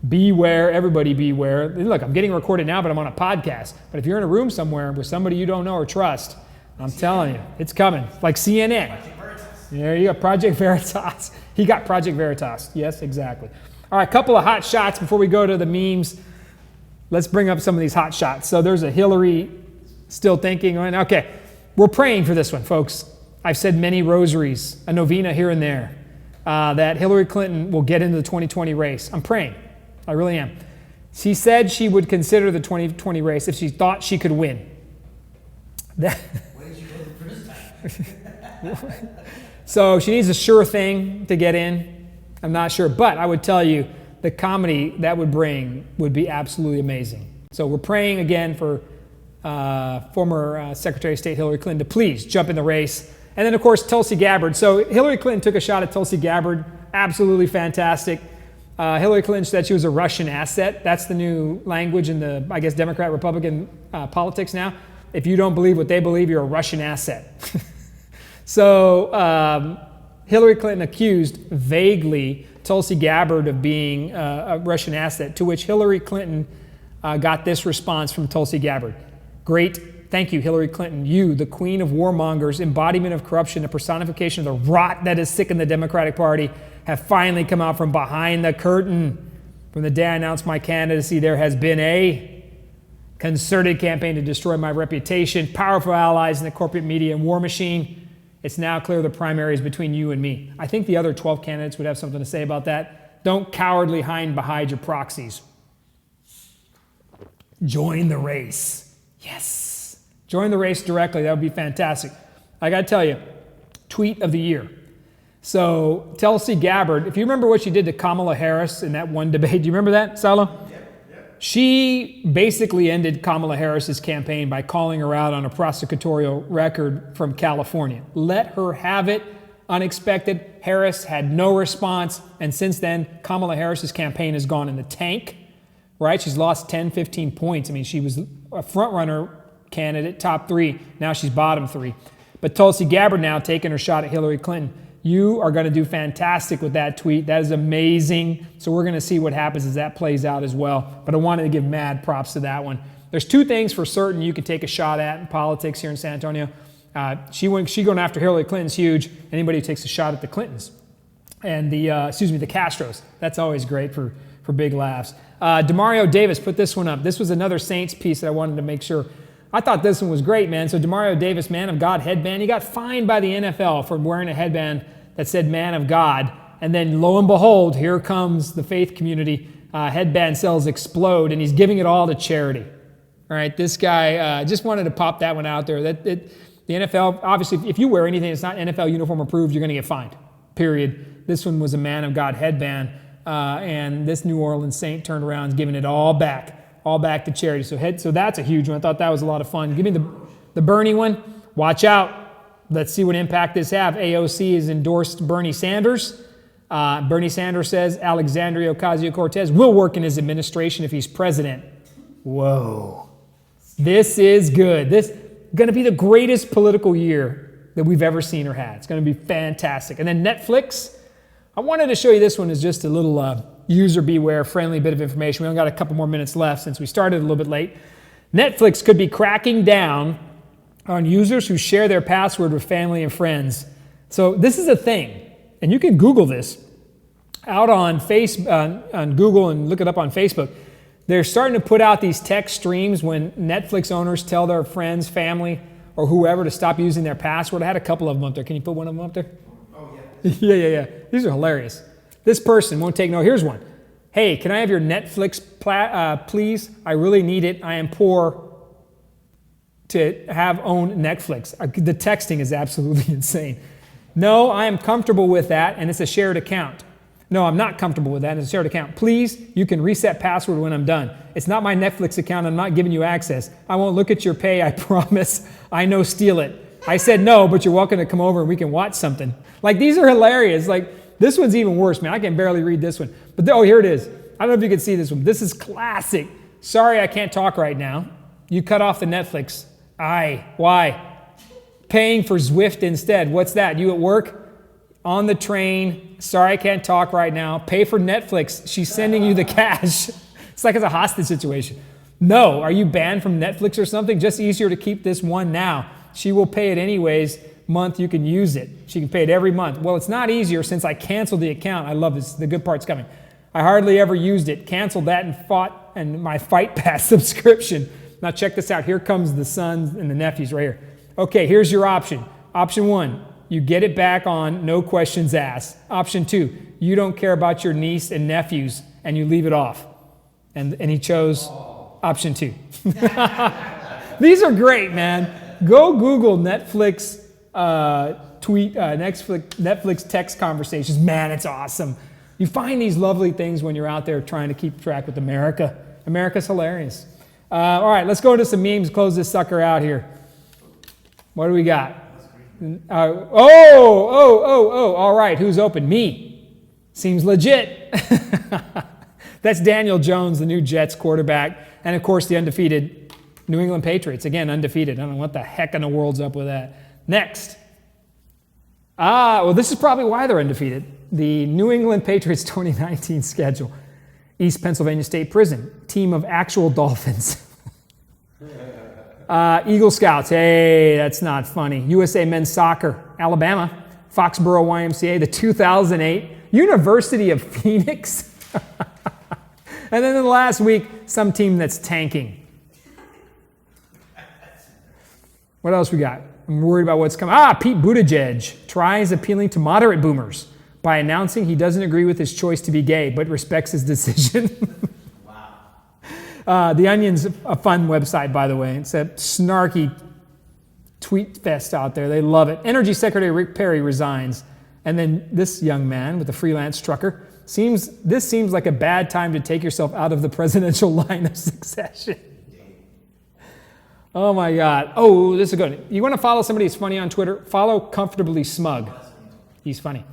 beware, everybody beware. Look, I'm getting recorded now, but I'm on a podcast. But if you're in a room somewhere with somebody you don't know or trust, I'm telling you, it's coming. Like CNN. There you go, Project Veritas. He got Project Veritas. Yes, exactly. All right, a couple of hot shots before we go to the memes. Let's bring up some of these hot shots. So there's a Hillary still thinking. Okay, we're praying for this one, folks. I've said many rosaries, a novena here and there, that Hillary Clinton will get into the 2020 race. I'm praying. I really am. She said she would consider the 2020 race if she thought she could win. Where did you go the first time? So she needs a sure thing to get in. I'm not sure, but I would tell you the comedy that would bring would be absolutely amazing. So we're praying again for former Secretary of State Hillary Clinton to please jump in the race. And then, of course, Tulsi Gabbard. So Hillary Clinton took a shot at Tulsi Gabbard. Absolutely fantastic. Hillary Clinton said she was a Russian asset. That's the new language in the, I guess, Democrat-Republican politics now. If you don't believe what they believe, you're a Russian asset. So Hillary Clinton accused vaguely Tulsi Gabbard of being a Russian asset, to which Hillary Clinton got this response from Tulsi Gabbard. Great. Thank you, Hillary Clinton. You, the queen of warmongers, embodiment of corruption, the personification of the rot that has sickened the Democratic Party, have finally come out from behind the curtain. From the day I announced my candidacy, there has been a concerted campaign to destroy my reputation, powerful allies in the corporate media and war machine. It's now clear the primary is between you and me. I think the other 12 candidates would have something to say about that. Don't cowardly hide behind your proxies. Join the race. Yes. Join the race directly. That would be fantastic. I got to tell you, tweet of the year. So Tulsi Gabbard, if you remember what she did to Kamala Harris in that one debate, do you remember that, Salo? She basically ended Kamala Harris's campaign by calling her out on a prosecutorial record from California. Let her have it. Unexpected. Harris had no response. And since then, Kamala Harris's campaign has gone in the tank, right? She's lost 10, 15 points. I mean, she was a front-runner candidate, top 3. Now she's bottom 3. But Tulsi Gabbard now taking her shot at Hillary Clinton. You are going to do fantastic with that tweet. That is amazing. So we're going to see what happens as that plays out as well. But I wanted to give mad props to that one. There's 2 things for certain you can take a shot at in politics here in San Antonio. She going after Hillary Clinton's huge. Anybody who takes a shot at the Clintons. and the Castros. That's always great for big laughs. Demario Davis put this one up. This was another Saints piece that I wanted to make sure. I thought this one was great, man. So Demario Davis, Man of God headband. He got fined by the NFL for wearing a headband that said Man of God. And then lo and behold, here comes the faith community. Headband sales explode, and he's giving it all to charity. All right, this guy, just wanted to pop that one out there. The NFL, obviously, if you wear anything that's not NFL uniform approved, you're going to get fined, period. This one was a Man of God headband, and this New Orleans Saint turned around and giving it all back to charity. So that's a huge one. I thought that was a lot of fun. Give me the Bernie one. Watch out. Let's see what impact this have. AOC has endorsed Bernie Sanders. Bernie Sanders says Alexandria Ocasio-Cortez will work in his administration if he's president. Whoa. This is good. This is going to be the greatest political year that we've ever seen or had. It's going to be fantastic. And then Netflix. I wanted to show you this one as just a little user beware, friendly bit of information. We only got a couple more minutes left since we started a little bit late. Netflix could be cracking down on users who share their password with family and friends. So this is a thing, and you can Google this out on Google and look it up on Facebook. They're starting to put out these text streams when Netflix owners tell their friends, family, or whoever to stop using their password. I had a couple of them up there. Can you put one of them up there? Oh, yeah. Yeah. These are hilarious. This person won't take no. Here's one. Hey, can I have your Netflix, please? I really need it. I am poor to own Netflix. The texting is absolutely insane. No, I am comfortable with that, and it's a shared account. No, I'm not comfortable with that, and it's a shared account. Please, you can reset password when I'm done. It's not my Netflix account. I'm not giving you access. I won't look at your pay, I promise. I know, steal it. I said no, but you're welcome to come over and we can watch something. Like, these are hilarious. Like, this one's even worse, man. I can barely read this one. But, here it is. I don't know if you can see this one. This is classic. Sorry, I can't talk right now. You cut off the Netflix. Why? Paying for Zwift instead. What's that? You at work? On the train. Sorry, I can't talk right now. Pay for Netflix. She's sending you the cash. It's like it's a hostage situation. No, are you banned from Netflix or something? Just easier to keep this one now. She will pay it anyways. Month you can use it. She can pay it every month. Well, it's not easier since I canceled the account. I love this. The good part's coming. I hardly ever used it. Canceled that and my Fight Pass subscription. Now check this out. Here comes the sons and the nephews right here. Okay, here's your option. Option 1, you get it back on, no questions asked. Option 2, you don't care about your niece and nephews and you leave it off. And he chose option 2. These are great, man. Go Google Netflix Netflix text conversations. Man, it's awesome. You find these lovely things when you're out there trying to keep track with America. America's hilarious. All right, let's go into some memes, close this sucker out here. What do we got? All right, who's open? Me. Seems legit. That's Daniel Jones, the new Jets quarterback, and of course the undefeated New England Patriots. Again, undefeated. I don't know what the heck in the world's up with that. Next. Well, this is probably why they're undefeated. The New England Patriots 2019 schedule. East Pennsylvania State Prison. Team of actual Dolphins. Eagle Scouts. Hey, that's not funny. USA Men's Soccer. Alabama. Foxborough YMCA. The 2008 University of Phoenix. And then in the last week, some team that's tanking. What else we got? I'm worried about what's coming. Pete Buttigieg tries appealing to moderate boomers by announcing he doesn't agree with his choice to be gay, but respects his decision. Wow. The Onion's a fun website, by the way. It's a snarky tweet fest out there. They love it. Energy Secretary Rick Perry resigns. And then this young man with the freelance trucker seems like a bad time to take yourself out of the presidential line of succession. Oh my God. Oh, this is good. You want to follow somebody who's funny on Twitter? Follow Comfortably Smug. He's funny.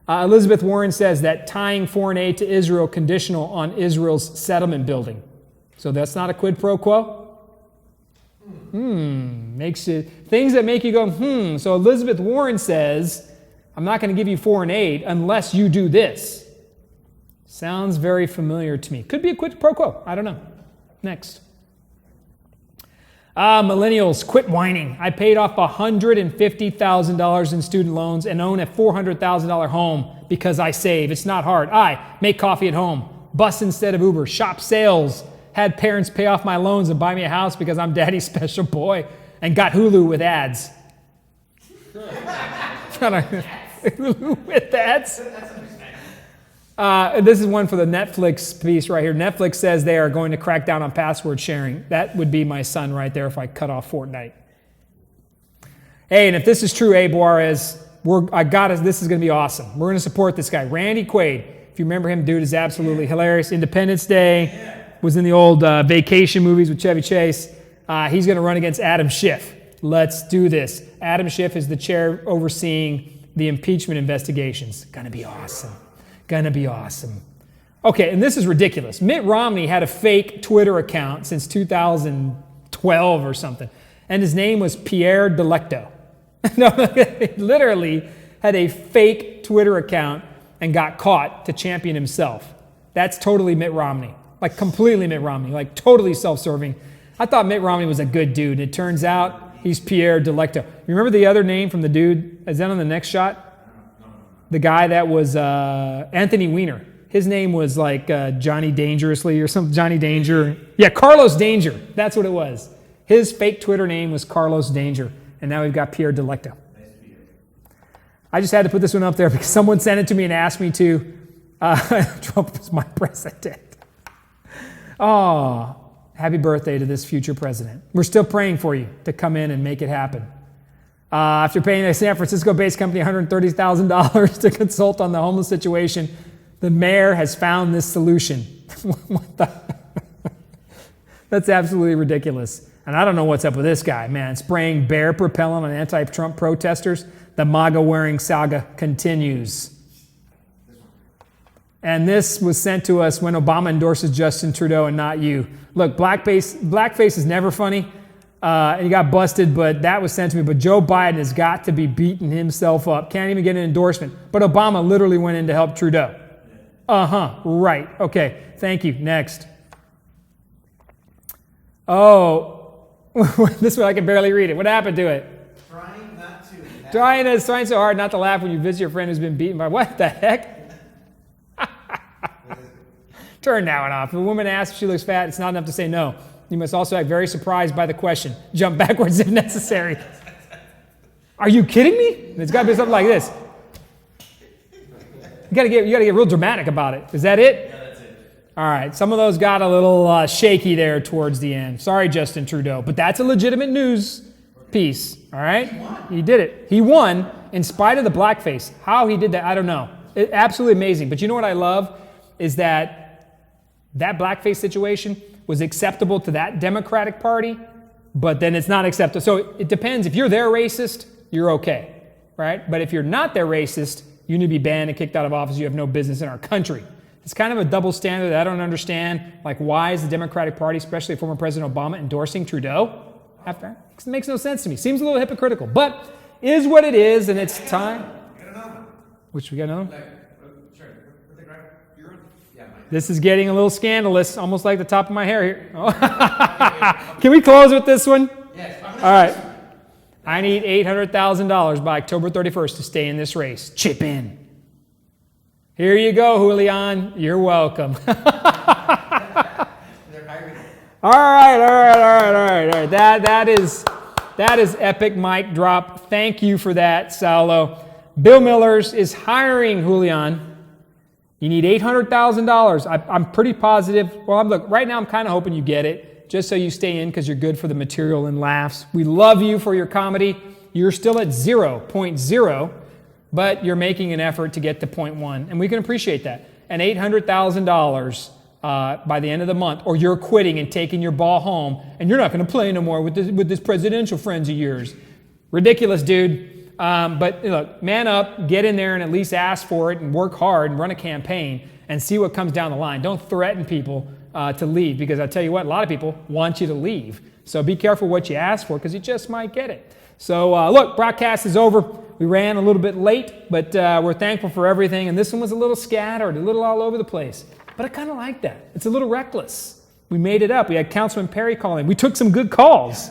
Elizabeth Warren says that tying foreign aid to Israel conditional on Israel's settlement building. So that's not a quid pro quo? Makes you, things that make you go, So Elizabeth Warren says, I'm not going to give you foreign aid unless you do this. Sounds very familiar to me. Could be a quid pro quo. I don't know. Next. Millennials, quit whining. I paid off $150,000 in student loans and own a $400,000 home because I save. It's not hard. I make coffee at home, bus instead of Uber, shop sales, had parents pay off my loans and buy me a house because I'm daddy's special boy, and got Hulu with ads. Hulu with ads? This is one for the Netflix piece right here. Netflix says they are going to crack down on password sharing. That would be my son right there if I cut off Fortnite. Hey, and if this is true, Abe Juarez, this is going to be awesome. We're going to support this guy. Randy Quaid. If you remember him, dude is absolutely hilarious. Independence Day, was in the old vacation movies with Chevy Chase. He's going to run against Adam Schiff. Let's do this. Adam Schiff is the chair overseeing the impeachment investigations. Going to be awesome. Gonna be awesome. Okay, and this is ridiculous. Mitt Romney had a fake Twitter account since 2012 or something, and his name was Pierre Delecto. No, he literally had a fake Twitter account and got caught to champion himself. That's totally Mitt Romney, like completely Mitt Romney, like totally self-serving. I thought Mitt Romney was a good dude, and it turns out he's Pierre Delecto. You remember the other name from the dude? Is that on the next shot? The guy that was Anthony Weiner. His name was like Johnny Dangerously or something. Johnny Danger. Yeah, Carlos Danger. That's what it was. His fake Twitter name was Carlos Danger. And now we've got Pierre Delecto. I just had to put this one up there because someone sent it to me and asked me to. Trump was my president. Oh, happy birthday to this future president. We're still praying for you to come in and make it happen. After paying a San Francisco-based company $130,000 to consult on the homeless situation, the mayor has found this solution. What the? That's absolutely ridiculous. And I don't know what's up with this guy, man. Spraying bear propellant on anti-Trump protesters. The MAGA-wearing saga continues. And this was sent to us when Obama endorses Justin Trudeau and not you. Look, blackface is never funny. And he got busted, but that was sent to me. But Joe Biden has got to be beating himself up. Can't even get an endorsement. But Obama literally went in to help Trudeau. Right. Okay. Thank you. Next. Oh, this one I can barely read it. What happened to it? Trying not to. Trying so hard not to laugh when you visit your friend who's been beaten by what the heck? Turn that one off. If a woman asks if she looks fat, it's not enough to say no. You must also act very surprised by the question. Jump backwards if necessary. Are you kidding me? It's got to be something like this. You got to get real dramatic about it. Is that it? Yeah, that's it. All right. Some of those got a little shaky there towards the end. Sorry, Justin Trudeau, but that's a legitimate news piece. All right. He did it. He won in spite of the blackface. How he did that, I don't know. Absolutely amazing. But you know what I love is that blackface situation was acceptable to that Democratic Party, but then it's not acceptable. So it depends. If you're their racist, you're okay, right? But if you're not their racist, you need to be banned and kicked out of office. You have no business in our country. It's kind of a double standard that I don't understand. Like, why is the Democratic Party, especially former President Obama, endorsing Trudeau? After it makes no sense to me. Seems a little hypocritical, but is what it is, and it's time. Which we got another one? This is getting a little scandalous, almost like the top of my hair here. Can we close with this one? Yes. All right. I need $800,000 by October 31st to stay in this race. Chip in. Here you go, Julian. You're welcome. All right. That is epic mic drop. Thank you for that, Saulo. Bill Millers is hiring Julian. You need $800,000. I'm pretty positive. Well, look, right now I'm kind of hoping you get it, just so you stay in because you're good for the material and laughs. We love you for your comedy. You're still at 0.0, but you're making an effort to get to 0.1, and we can appreciate that. And $800,000 by the end of the month, or you're quitting and taking your ball home, and you're not going to play no more with this presidential friends of yours. Ridiculous, dude. But look, man up, get in there and at least ask for it and work hard and run a campaign and see what comes down the line. Don't threaten people to leave, because I tell you what, a lot of people want you to leave. So be careful what you ask for, because you just might get it. So look, broadcast is over. We ran a little bit late, but we're thankful for everything. And this one was a little scattered, a little all over the place. But I kind of like that. It's a little reckless. We made it up. We had Councilman Perry calling. We took some good calls.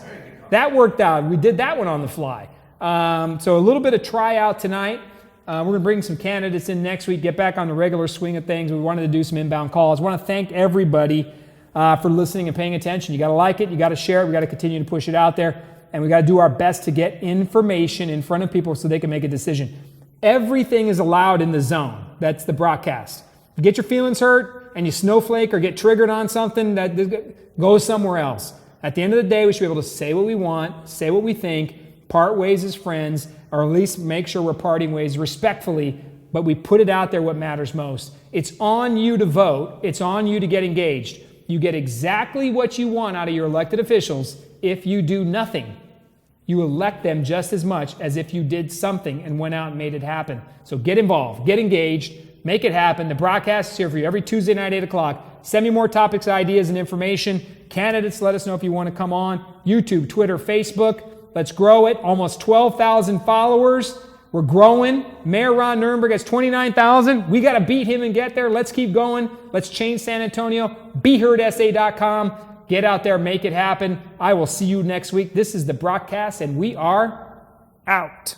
That worked out. We did that one on the fly. So a little bit of tryout tonight. We're going to bring some candidates in next week, get back on the regular swing of things. We wanted to do some inbound calls. I want to thank everybody for listening and paying attention. You got to like it. You got to share it. We got to continue to push it out there. And we got to do our best to get information in front of people so they can make a decision. Everything is allowed in the zone. That's the broadcast. You get your feelings hurt and you snowflake or get triggered on something, that goes somewhere else. At the end of the day, we should be able to say what we want, say what we think, part ways as friends, or at least make sure we're parting ways respectfully, but we put it out there what matters most. It's on you to vote. It's on you to get engaged. You get exactly what you want out of your elected officials if you do nothing. You elect them just as much as if you did something and went out and made it happen. So get involved, get engaged, make it happen. The broadcast is here for you every Tuesday night, 8 o'clock. Send me more topics, ideas, and information. Candidates, let us know if you want to come on. YouTube, Twitter, Facebook. Let's grow it. Almost 12,000 followers. We're growing. Mayor Ron Nirenberg has 29,000. We got to beat him and get there. Let's keep going. Let's change San Antonio. BeHeardSA.com. Get out there, make it happen. I will see you next week. This is the broadcast, and we are out.